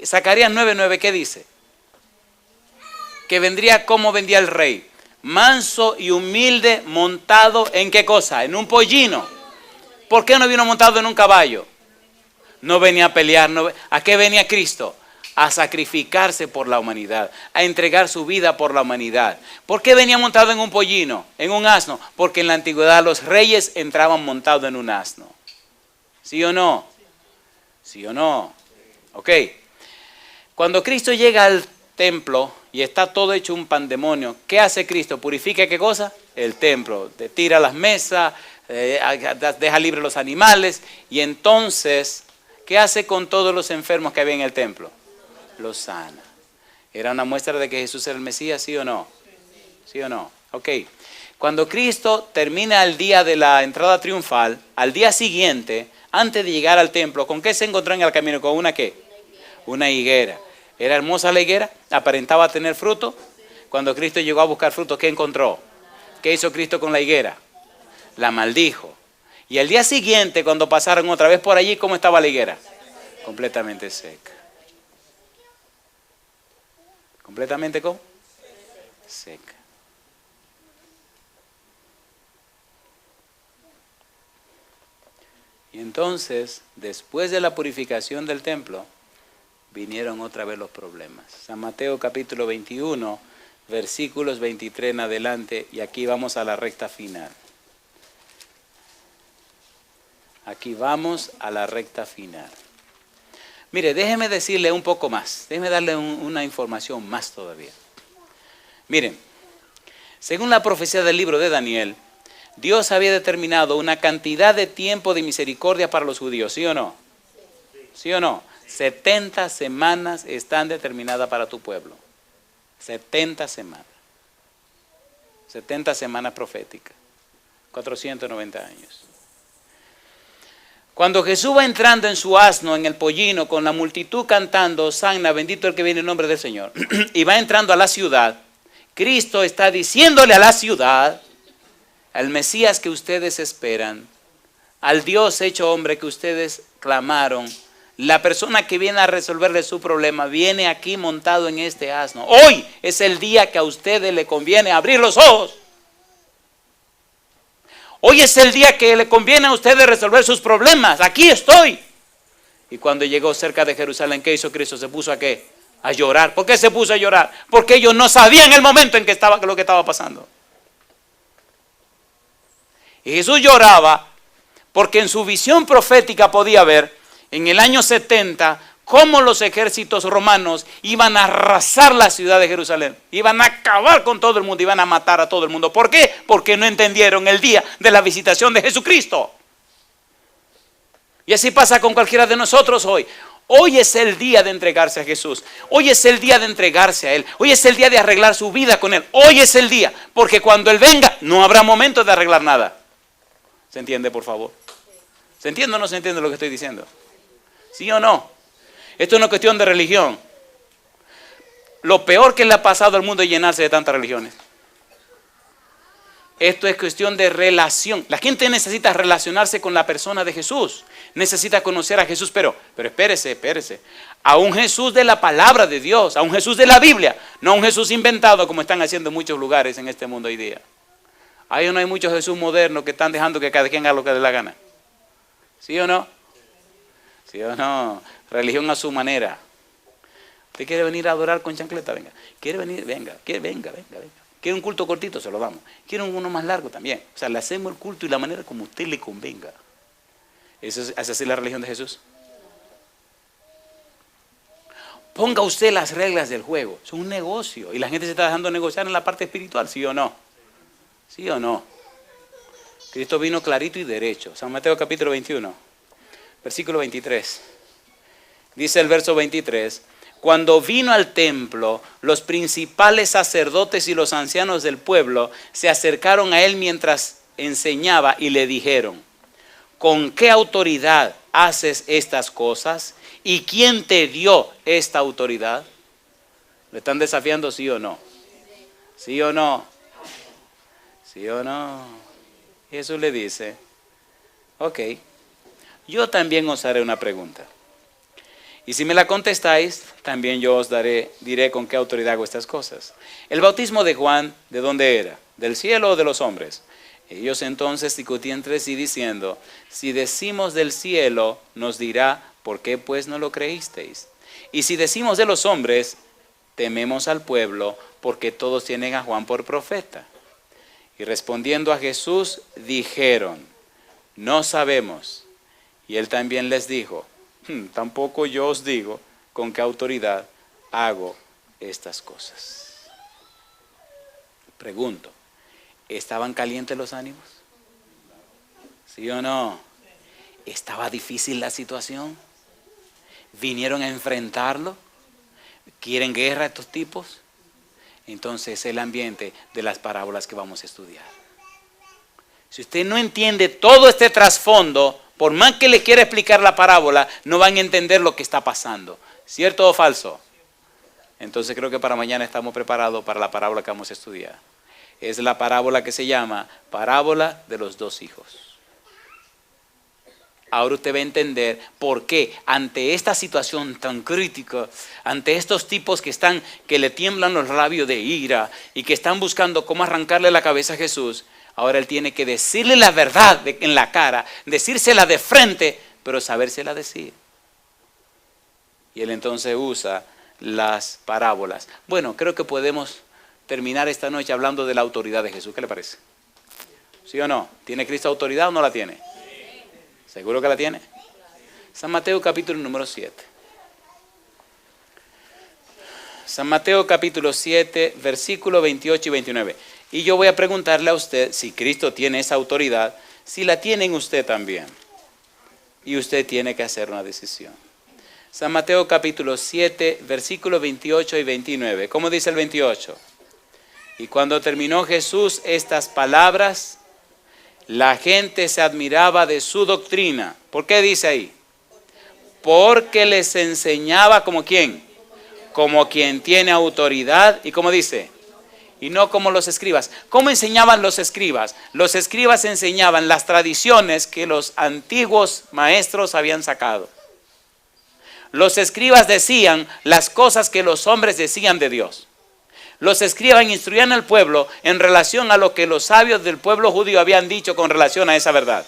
Zacarías 9:9, ¿qué dice? Que vendría como vendía el rey, manso y humilde, montado ¿en qué cosa? En un pollino. ¿Por qué no vino montado en un caballo? No venía a pelear, ¿a qué venía Cristo? A sacrificarse por la humanidad, a entregar su vida por la humanidad. ¿Por qué venía montado en un pollino, en un asno? Porque en la antigüedad los reyes entraban montados en un asno. ¿Sí o no? ¿Sí o no? Ok. Cuando Cristo llega al templo y está todo hecho un pandemonio, ¿qué hace Cristo? ¿Purifica qué cosa? El templo. Tira las mesas, deja libre los animales y entonces, ¿qué hace con todos los enfermos que había en el templo? Los sana. ¿Era una muestra de que Jesús era el Mesías, sí o no? ¿Sí o no? Ok. Cuando Cristo termina el día de la entrada triunfal, al día siguiente, antes de llegar al templo, ¿con qué se encontró en el camino? ¿Con una qué? Una higuera. ¿Era hermosa la higuera? ¿Aparentaba tener fruto? Cuando Cristo llegó a buscar fruto, ¿qué encontró? ¿Qué hizo Cristo con la higuera? La maldijo. Y al día siguiente, cuando pasaron otra vez por allí, ¿cómo estaba la higuera? Completamente seca. ¿Completamente cómo? Seca. Y entonces, después de la purificación del templo, vinieron otra vez los problemas. San Mateo capítulo 21, versículos 23 en adelante, y aquí vamos a la recta final. Aquí vamos a la recta final. Mire, déjeme decirle un poco más, déjeme darle una información más todavía. Miren, según la profecía del libro de Daniel, Dios había determinado una cantidad de tiempo de misericordia para los judíos, ¿sí o no? ¿Sí o no? 70 semanas están determinadas para tu pueblo. 70 semanas. 70 semanas proféticas. 490 años. Cuando Jesús va entrando en su asno, en el pollino, con la multitud cantando, Sanna, bendito el que viene en nombre del Señor, y va entrando a la ciudad, Cristo está diciéndole a la ciudad, al Mesías que ustedes esperan, al Dios hecho hombre que ustedes clamaron, la persona que viene a resolverle su problema, viene aquí montado en este asno. Hoy es el día que a ustedes le conviene abrir los ojos. Hoy es el día que le conviene a ustedes resolver sus problemas. Aquí estoy. Y cuando llegó cerca de Jerusalén, ¿qué hizo Cristo? ¿Se puso a qué? A llorar. ¿Por qué se puso a llorar? Porque ellos no sabían el momento en que estaba lo que estaba pasando. Y Jesús lloraba porque en su visión profética podía ver en el año 70 cómo los ejércitos romanos iban a arrasar la ciudad de Jerusalén, iban a acabar con todo el mundo, iban a matar a todo el mundo. ¿Por qué? Porque no entendieron el día de la visitación de Jesucristo. Y así pasa con cualquiera de nosotros hoy. Hoy es el día de entregarse a Jesús. Hoy es el día de entregarse a Él. Hoy es el día de arreglar su vida con Él. Hoy es el día, porque cuando Él venga no habrá momento de arreglar nada. ¿Se entiende, por favor? ¿Se entiende o no se entiende lo que estoy diciendo? ¿Sí o no? Esto es una cuestión de religión. Lo peor que le ha pasado al mundo es llenarse de tantas religiones. Esto es cuestión de relación. La gente necesita relacionarse con la persona de Jesús. Necesita conocer a Jesús, pero espérese. A un Jesús de la palabra de Dios, a un Jesús de la Biblia, no a un Jesús inventado como están haciendo en muchos lugares en este mundo hoy día. Ahí no hay muchos Jesús modernos que están dejando que cada quien haga lo que le dé la gana. ¿Sí o no? ¿Sí o no? Religión a su manera. ¿Usted quiere venir a adorar con chancleta? Venga. ¿Quiere venir? Venga. Venga. ¿Quiere un culto cortito? Se lo damos. ¿Quiere uno más largo? También. O sea, le hacemos el culto y la manera como a usted le convenga. ¿Es así la religión de Jesús? Ponga usted las reglas del juego. Es un negocio. Y la gente se está dejando negociar en la parte espiritual, ¿sí o no? ¿Sí o no? Cristo vino clarito y derecho. San Mateo capítulo 21, versículo 23. Dice el verso 23. Cuando vino al templo, los principales sacerdotes y los ancianos del pueblo se acercaron a él mientras enseñaba y le dijeron: ¿con qué autoridad haces estas cosas? ¿Y quién te dio esta autoridad? ¿Le están desafiando, sí o no? ¿Sí o no? ¿Sí o no? Jesús le dice: ok, yo también os haré una pregunta. Y si me la contestáis, también yo os diré con qué autoridad hago estas cosas. El bautismo de Juan, ¿de dónde era? ¿Del cielo o de los hombres? Ellos entonces discutían entre sí diciendo: si decimos del cielo, nos dirá, ¿por qué pues no lo creísteis? Y si decimos de los hombres, tememos al pueblo, porque todos tienen a Juan por profeta. Y respondiendo a Jesús, dijeron: no sabemos. Y él también les dijo: tampoco yo os digo con qué autoridad hago estas cosas. Pregunto, ¿estaban calientes los ánimos? ¿Sí o no? ¿Estaba difícil la situación? ¿Vinieron a enfrentarlo? ¿Quieren guerra estos tipos? Entonces es el ambiente de las parábolas que vamos a estudiar. Si usted no entiende todo este trasfondo, por más que le quiera explicar la parábola, no van a entender lo que está pasando. ¿Cierto o falso? Entonces creo que para mañana estamos preparados para la parábola que vamos a estudiar. Es la parábola que se llama parábola de los dos hijos. Ahora usted va a entender por qué ante esta situación tan crítica, ante estos tipos que le tiemblan los labios de ira y que están buscando cómo arrancarle la cabeza a Jesús, ahora él tiene que decirle la verdad en la cara, decírsela de frente, pero sabérsela decir. Y él entonces usa las parábolas. Bueno, creo que podemos terminar esta noche hablando de la autoridad de Jesús. ¿Qué le parece? ¿Sí o no? ¿Tiene Cristo autoridad o no la tiene? ¿Seguro que la tiene? San Mateo capítulo número 7. San Mateo capítulo 7, versículo 28 y 29. Y yo voy a preguntarle a usted si Cristo tiene esa autoridad, si la tiene en usted también. Y usted tiene que hacer una decisión. San Mateo capítulo 7, versículo 28 y 29. ¿Cómo dice el 28? Y cuando terminó Jesús estas palabras, la gente se admiraba de su doctrina. ¿Por qué dice ahí? Porque les enseñaba como ¿quién? Como quien tiene autoridad. ¿Y cómo dice? Y no como los escribas. ¿Cómo enseñaban los escribas? Los escribas enseñaban las tradiciones que los antiguos maestros habían sacado. Los escribas decían las cosas que los hombres decían de Dios. Los escribas instruían al pueblo en relación a lo que los sabios del pueblo judío habían dicho con relación a esa verdad.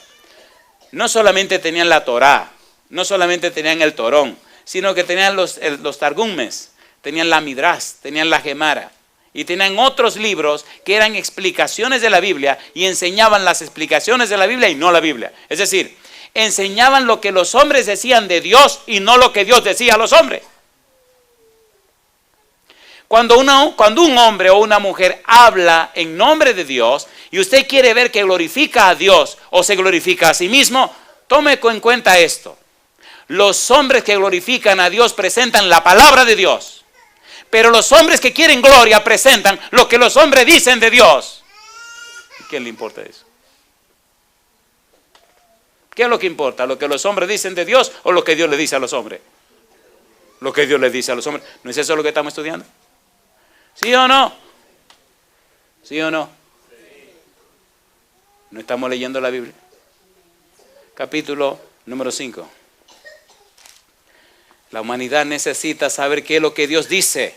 No solamente tenían la Torá, no solamente tenían el Torón, sino que tenían los Targumes, tenían la Midrash, tenían la Gemara y tenían otros libros que eran explicaciones de la Biblia y enseñaban las explicaciones de la Biblia y no la Biblia. Es decir, enseñaban lo que los hombres decían de Dios y no lo que Dios decía a los hombres. Cuando un hombre o una mujer habla en nombre de Dios y usted quiere ver que glorifica a Dios o se glorifica a sí mismo, tome en cuenta esto. Los hombres que glorifican a Dios presentan la palabra de Dios, pero los hombres que quieren gloria presentan lo que los hombres dicen de Dios. ¿A quién le importa eso? ¿Qué es lo que importa? ¿Lo que los hombres dicen de Dios o lo que Dios le dice a los hombres? Lo que Dios le dice a los hombres. ¿No es eso lo que estamos estudiando? ¿Sí o no? ¿Sí o no? ¿No estamos leyendo la Biblia? Capítulo número 5. La humanidad necesita saber qué es lo que Dios dice.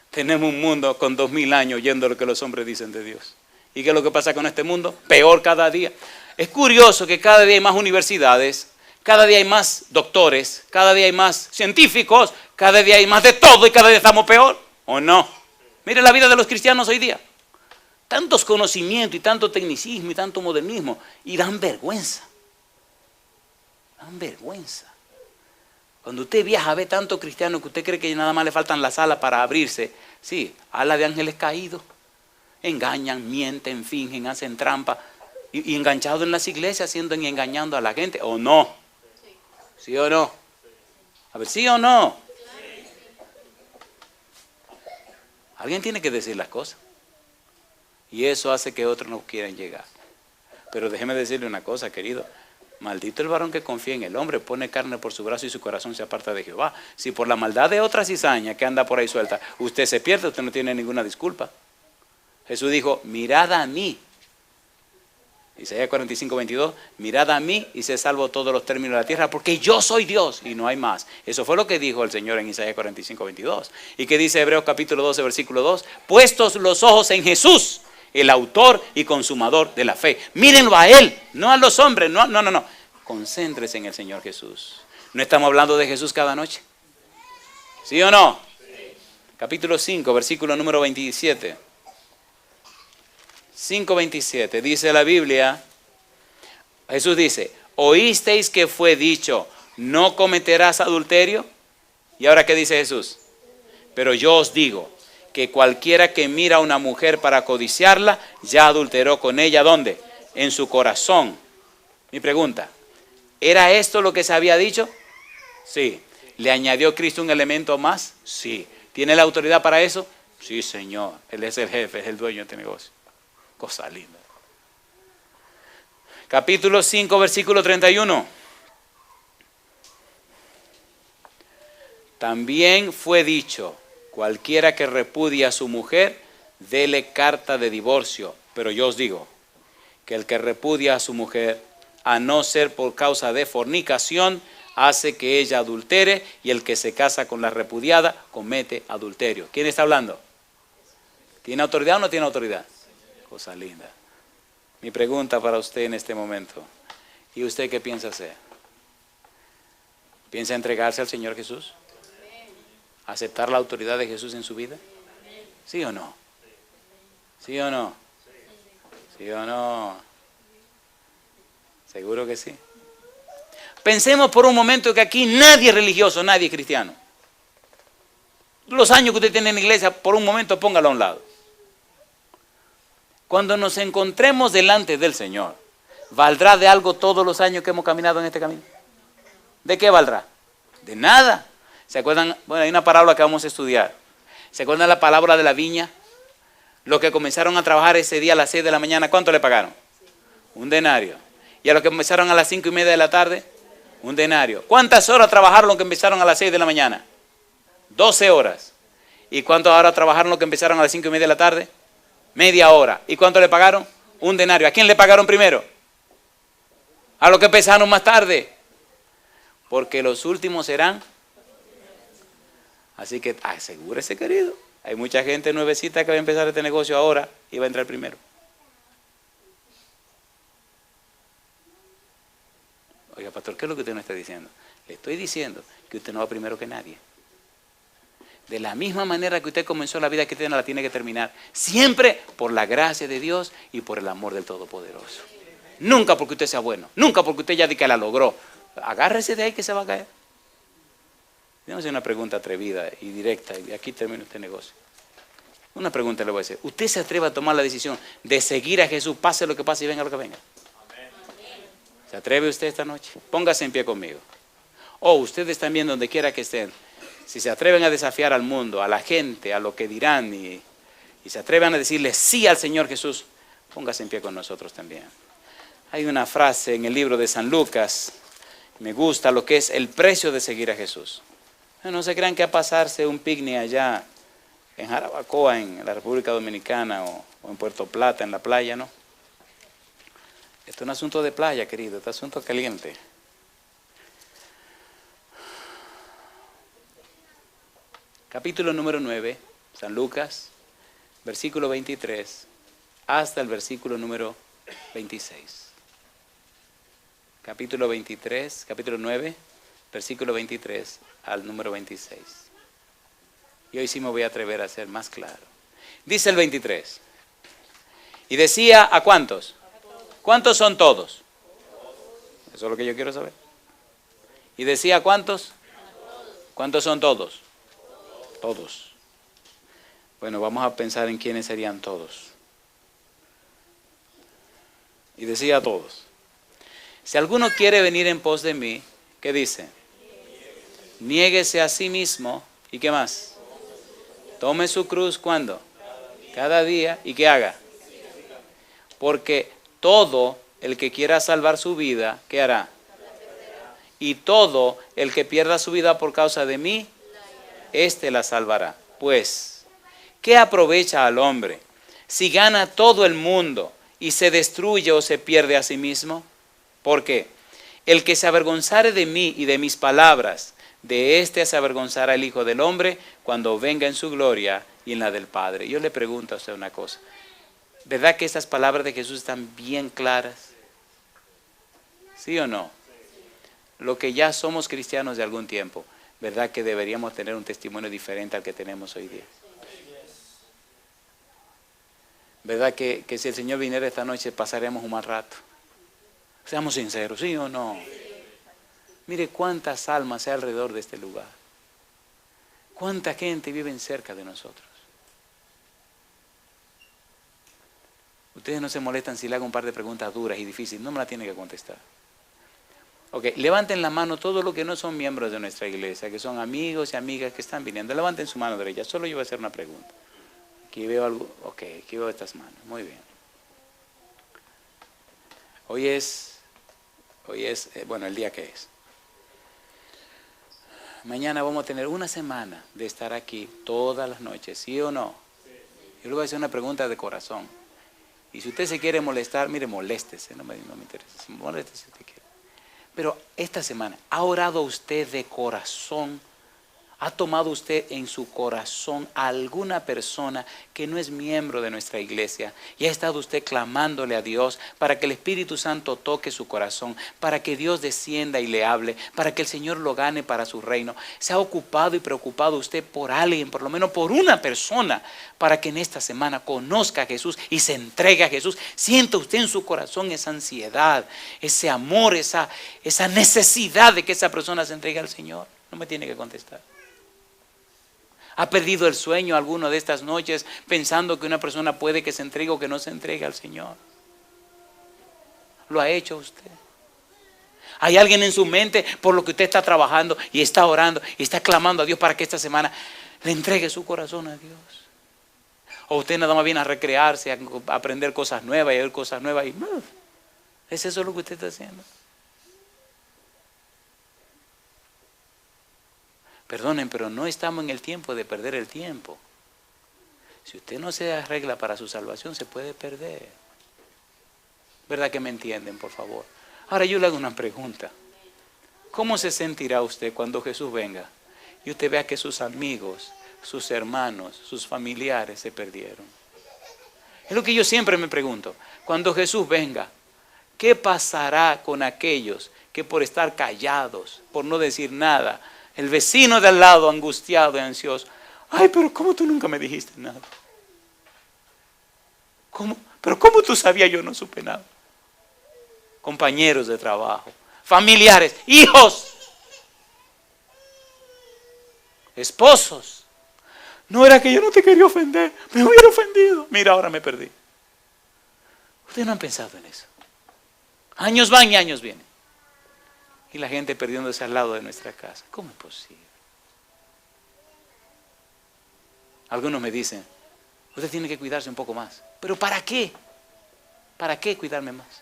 Tenemos un mundo con 2000 años oyendo lo que los hombres dicen de Dios. ¿Y qué es lo que pasa con este mundo? Peor cada día. Es curioso que cada día hay más universidades, Cada día hay más doctores, cada día hay más científicos, cada día hay más de todo y cada día estamos peor, ¿o no? Mire la vida de los cristianos hoy día. Tantos conocimientos y tanto tecnicismo y tanto modernismo y dan vergüenza. Dan vergüenza. Cuando usted viaja, ve tanto cristiano que usted cree que nada más le faltan las alas para abrirse. Sí, alas de ángeles caídos. Engañan, mienten, fingen, hacen trampa. Y enganchados en las iglesias, haciendo y engañando a la gente. ¿O no? ¿Sí o no? A ver, ¿sí o no? Alguien tiene que decir las cosas. Y eso hace que otros no quieran llegar. Pero déjeme decirle una cosa, querido. Maldito el varón que confía en el hombre, pone carne por su brazo y su corazón se aparta de Jehová. Si por la maldad de otra cizaña que anda por ahí suelta, usted se pierde, usted no tiene ninguna disculpa. Jesús dijo, mirad a mí. Isaías 45, 22, mirad a mí y se salvo todos los términos de la tierra, porque yo soy Dios y no hay más. Eso fue lo que dijo el Señor en Isaías 45, 22. ¿Y qué dice Hebreos capítulo 12, versículo 2? Puestos los ojos en Jesús, el autor y consumador de la fe. Mírenlo a Él, no a los hombres, no. Concéntrese en el Señor Jesús. ¿No estamos hablando de Jesús cada noche? ¿Sí o no? Sí. Capítulo 5, versículo número 27. 5:27, dice la Biblia, Jesús dice, oísteis que fue dicho, no cometerás adulterio. ¿Y ahora qué dice Jesús? Pero yo os digo, que cualquiera que mira a una mujer para codiciarla, ya adulteró con ella, ¿dónde? En su corazón. Mi pregunta, ¿era esto lo que se había dicho? Sí. ¿Le añadió Cristo un elemento más? Sí. ¿Tiene la autoridad para eso? Sí, Señor. Él es el jefe, es el dueño de este negocio. Cosa linda. Capítulo 5, versículo 31. También fue dicho, cualquiera que repudia a su mujer, dele carta de divorcio. Pero yo os digo, que el que repudia a su mujer, a no ser por causa de fornicación, hace que ella adultere, y el que se casa con la repudiada, comete adulterio. ¿Quién está hablando? ¿Tiene autoridad o no tiene autoridad? Cosa linda. Mi pregunta para usted en este momento, ¿y usted qué piensa hacer? ¿Piensa entregarse al Señor Jesús? ¿Aceptar la autoridad de Jesús en su vida? ¿Sí o no? ¿Sí o no? ¿Sí o no? Seguro que sí. Pensemos por un momento que aquí nadie es religioso, nadie es cristiano. Los años que usted tiene en la iglesia, por un momento póngalo a un lado. Cuando nos encontremos delante del Señor, ¿valdrá de algo todos los años que hemos caminado en este camino? ¿De qué valdrá? De nada. ¿Se acuerdan? Bueno, hay una parábola que vamos a estudiar. ¿Se acuerdan la parábola de la viña? Los que comenzaron a trabajar ese día a las 6 de la mañana, ¿cuánto le pagaron? Un denario. ¿Y a los que comenzaron a las 5:30 de la tarde? Un denario. ¿Cuántas horas trabajaron los que empezaron a las 6 de la mañana? 12 horas. ¿Y cuántas horas trabajaron los que empezaron a las 5:30 de la tarde? Media hora. ¿Y cuánto le pagaron? Un denario. ¿A quién le pagaron primero? A los que empezaron más tarde. Porque los últimos serán. Así que asegúrese, querido. Hay mucha gente nuevecita que va a empezar este negocio ahora y va a entrar primero. Oiga, pastor, ¿qué es lo que usted no está diciendo? Le estoy diciendo que usted no va primero que nadie. De la misma manera que usted comenzó la vida cristiana, la tiene que terminar. Siempre por la gracia de Dios y por el amor del Todopoderoso. Nunca porque usted sea bueno. Nunca porque usted ya de que la logró. Agárrese de ahí que se va a caer. Déjame hacer una pregunta atrevida y directa. Y aquí termina este negocio. Una pregunta le voy a hacer. ¿Usted se atreve a tomar la decisión de seguir a Jesús, pase lo que pase y venga lo que venga? ¿Se atreve usted esta noche? Póngase en pie conmigo. O ustedes también donde quiera que estén. Si se atreven a desafiar al mundo, a la gente, a lo que dirán y se atreven a decirle sí al Señor Jesús, póngase en pie con nosotros también. Hay una frase en el libro de San Lucas, me gusta lo que es el precio de seguir a Jesús. No se crean que a pasarse un picnic allá en Jarabacoa, en la República Dominicana o en Puerto Plata, en la playa, no. Esto es un asunto de playa, querido, este es un asunto caliente. Capítulo número 9, San Lucas, versículo 23, hasta el versículo número 26. capítulo 23, capítulo 9, versículo 23 al número 26. Y hoy sí me voy a atrever a ser más claro. Dice el 23. Y decía, ¿a cuántos? ¿Cuántos son todos? Eso es lo que yo quiero saber. Y decía, ¿a cuántos? ¿Cuántos son todos? Todos. Bueno, vamos a pensar en quiénes serían todos. Y decía a todos. Si alguno quiere venir en pos de mí, ¿qué dice? Niéguese a sí mismo. ¿Y qué más? Tome su cruz, ¿cuándo? Cada día. ¿Y qué haga? Porque todo el que quiera salvar su vida, ¿qué hará? Y todo el que pierda su vida por causa de mí, éste la salvará. Pues, ¿qué aprovecha al hombre si gana todo el mundo y se destruye o se pierde a sí mismo? Porque el que se avergonzare de mí y de mis palabras, de éste se avergonzará el Hijo del Hombre cuando venga en su gloria y en la del Padre. Yo le pregunto a usted una cosa. ¿Verdad que estas palabras de Jesús están bien claras? ¿Sí o no? Lo que ya somos cristianos de algún tiempo, ¿verdad que deberíamos tener un testimonio diferente al que tenemos hoy día? ¿Verdad que si el Señor viniera esta noche pasaremos un mal rato? Seamos sinceros, ¿sí o no? Mire cuántas almas hay alrededor de este lugar. Cuánta gente vive cerca de nosotros. Ustedes no se molestan si le hago un par de preguntas duras y difíciles, no me la tienen que contestar. Ok, levanten la mano todos los que no son miembros de nuestra iglesia, que son amigos y amigas que están viniendo. Levanten su mano derecha, solo yo voy a hacer una pregunta. Aquí veo algo, ok, aquí veo estas manos, muy bien. Hoy es, bueno, el día que es. Mañana vamos a tener una semana de estar aquí todas las noches, ¿sí o no? Yo le voy a hacer una pregunta de corazón. Y si usted se quiere molestar, mire, moléstese, no me interesa, moléstese si usted quiere. Pero esta semana, ¿ha orado usted de corazón? ¿Ha tomado usted en su corazón a alguna persona que no es miembro de nuestra iglesia? Y ha estado usted clamándole a Dios para que el Espíritu Santo toque su corazón, para que Dios descienda y le hable, para que el Señor lo gane para su reino. ¿Se ha ocupado y preocupado usted por alguien, por lo menos por una persona, para que en esta semana conozca a Jesús y se entregue a Jesús? Sienta usted en su corazón esa ansiedad, ese amor, esa necesidad de que esa persona se entregue al Señor. No me tiene que contestar. ¿Ha perdido el sueño alguno de estas noches pensando que una persona puede que se entregue o que no se entregue al Señor? ¿Lo ha hecho usted? ¿Hay alguien en su mente por lo que usted está trabajando y está orando y está clamando a Dios para que esta semana le entregue su corazón a Dios? ¿O usted nada más viene a recrearse, a aprender cosas nuevas y a ver cosas nuevas? Y ¿es eso lo que usted está haciendo? Perdonen, pero no estamos en el tiempo de perder el tiempo. Si usted no se arregla para su salvación, se puede perder. ¿Verdad que me entienden, por favor? Ahora yo le hago una pregunta. ¿Cómo se sentirá usted cuando Jesús venga y usted vea que sus amigos, sus hermanos, sus familiares se perdieron? Es lo que yo siempre me pregunto. Cuando Jesús venga, ¿qué pasará con aquellos que por estar callados, por no decir nada, el vecino de al lado angustiado y ansioso? Ay, pero ¿cómo tú nunca me dijiste nada? ¿Cómo? ¿Pero cómo tú sabías? Yo no supe nada. Compañeros de trabajo, familiares, hijos, esposos. No era que yo no te quería ofender, me hubiera ofendido. Mira, ahora me perdí. Ustedes no han pensado en eso. Años van y años vienen. Y la gente perdiéndose al lado de nuestra casa. ¿Cómo es posible? Algunos me dicen, usted tiene que cuidarse un poco más. ¿Pero para qué? ¿Para qué cuidarme más?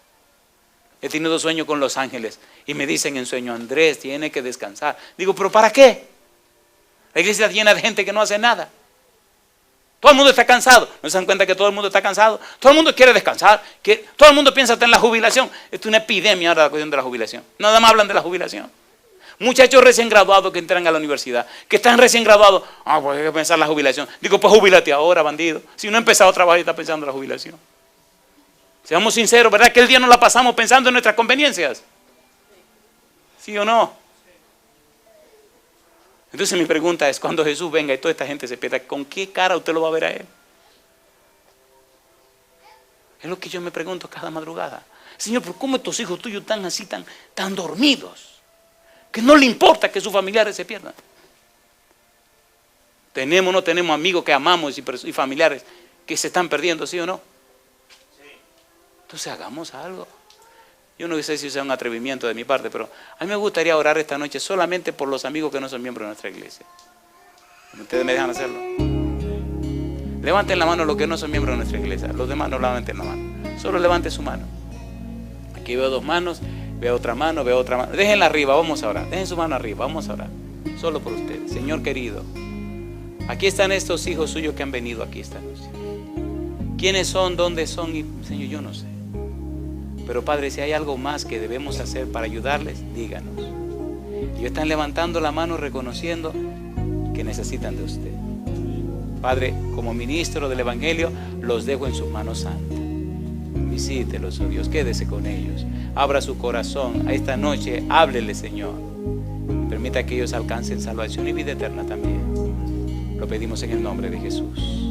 He tenido sueño con los ángeles y me dicen en sueño, Andrés, tiene que descansar. Digo, ¿pero para qué? La iglesia está llena de gente que no hace nada. Todo el mundo está cansado. ¿No se dan cuenta que todo el mundo está cansado? Todo el mundo quiere descansar. Todo el mundo piensa hasta en la jubilación. Esto es una epidemia ahora la cuestión de la jubilación. Nada más hablan de la jubilación. Muchachos recién graduados que entran a la universidad, que están recién graduados. Pues hay que pensar en la jubilación. Digo, pues jubílate ahora, bandido. Si no ha empezado a trabajar y está pensando en la jubilación. Seamos sinceros, ¿verdad? Que el día no la pasamos pensando en nuestras conveniencias. ¿Sí o no? Entonces mi pregunta es, cuando Jesús venga y toda esta gente se pierda, ¿con qué cara usted lo va a ver a Él? Es lo que yo me pregunto cada madrugada. Señor, ¿por cómo estos hijos tuyos están así, tan dormidos? Que no le importa que sus familiares se pierdan. ¿Tenemos o no tenemos amigos que amamos y familiares que se están perdiendo, sí o no? Entonces hagamos algo. Yo no sé si sea un atrevimiento de mi parte, pero a mí me gustaría orar esta noche solamente por los amigos que no son miembros de nuestra iglesia. ¿Ustedes me dejan hacerlo? Levanten la mano los que no son miembros de nuestra iglesia. Los demás no levanten la mano. Solo levante su mano. Aquí veo 2 manos, veo otra mano, veo otra mano. Déjenla arriba, vamos a orar. Dejen su mano arriba, vamos a orar. Solo por ustedes. Señor querido, aquí están estos hijos suyos que han venido aquí esta noche. ¿Quiénes son? ¿Dónde son? Y, Señor, yo no sé. Pero Padre, si hay algo más que debemos hacer para ayudarles, díganos. Ellos están levantando la mano reconociendo que necesitan de usted. Padre, como ministro del Evangelio, los dejo en sus manos santas. Visítelos, oh Dios, quédese con ellos. Abra su corazón a esta noche, háblele, Señor. Permita que ellos alcancen salvación y vida eterna también. Lo pedimos en el nombre de Jesús.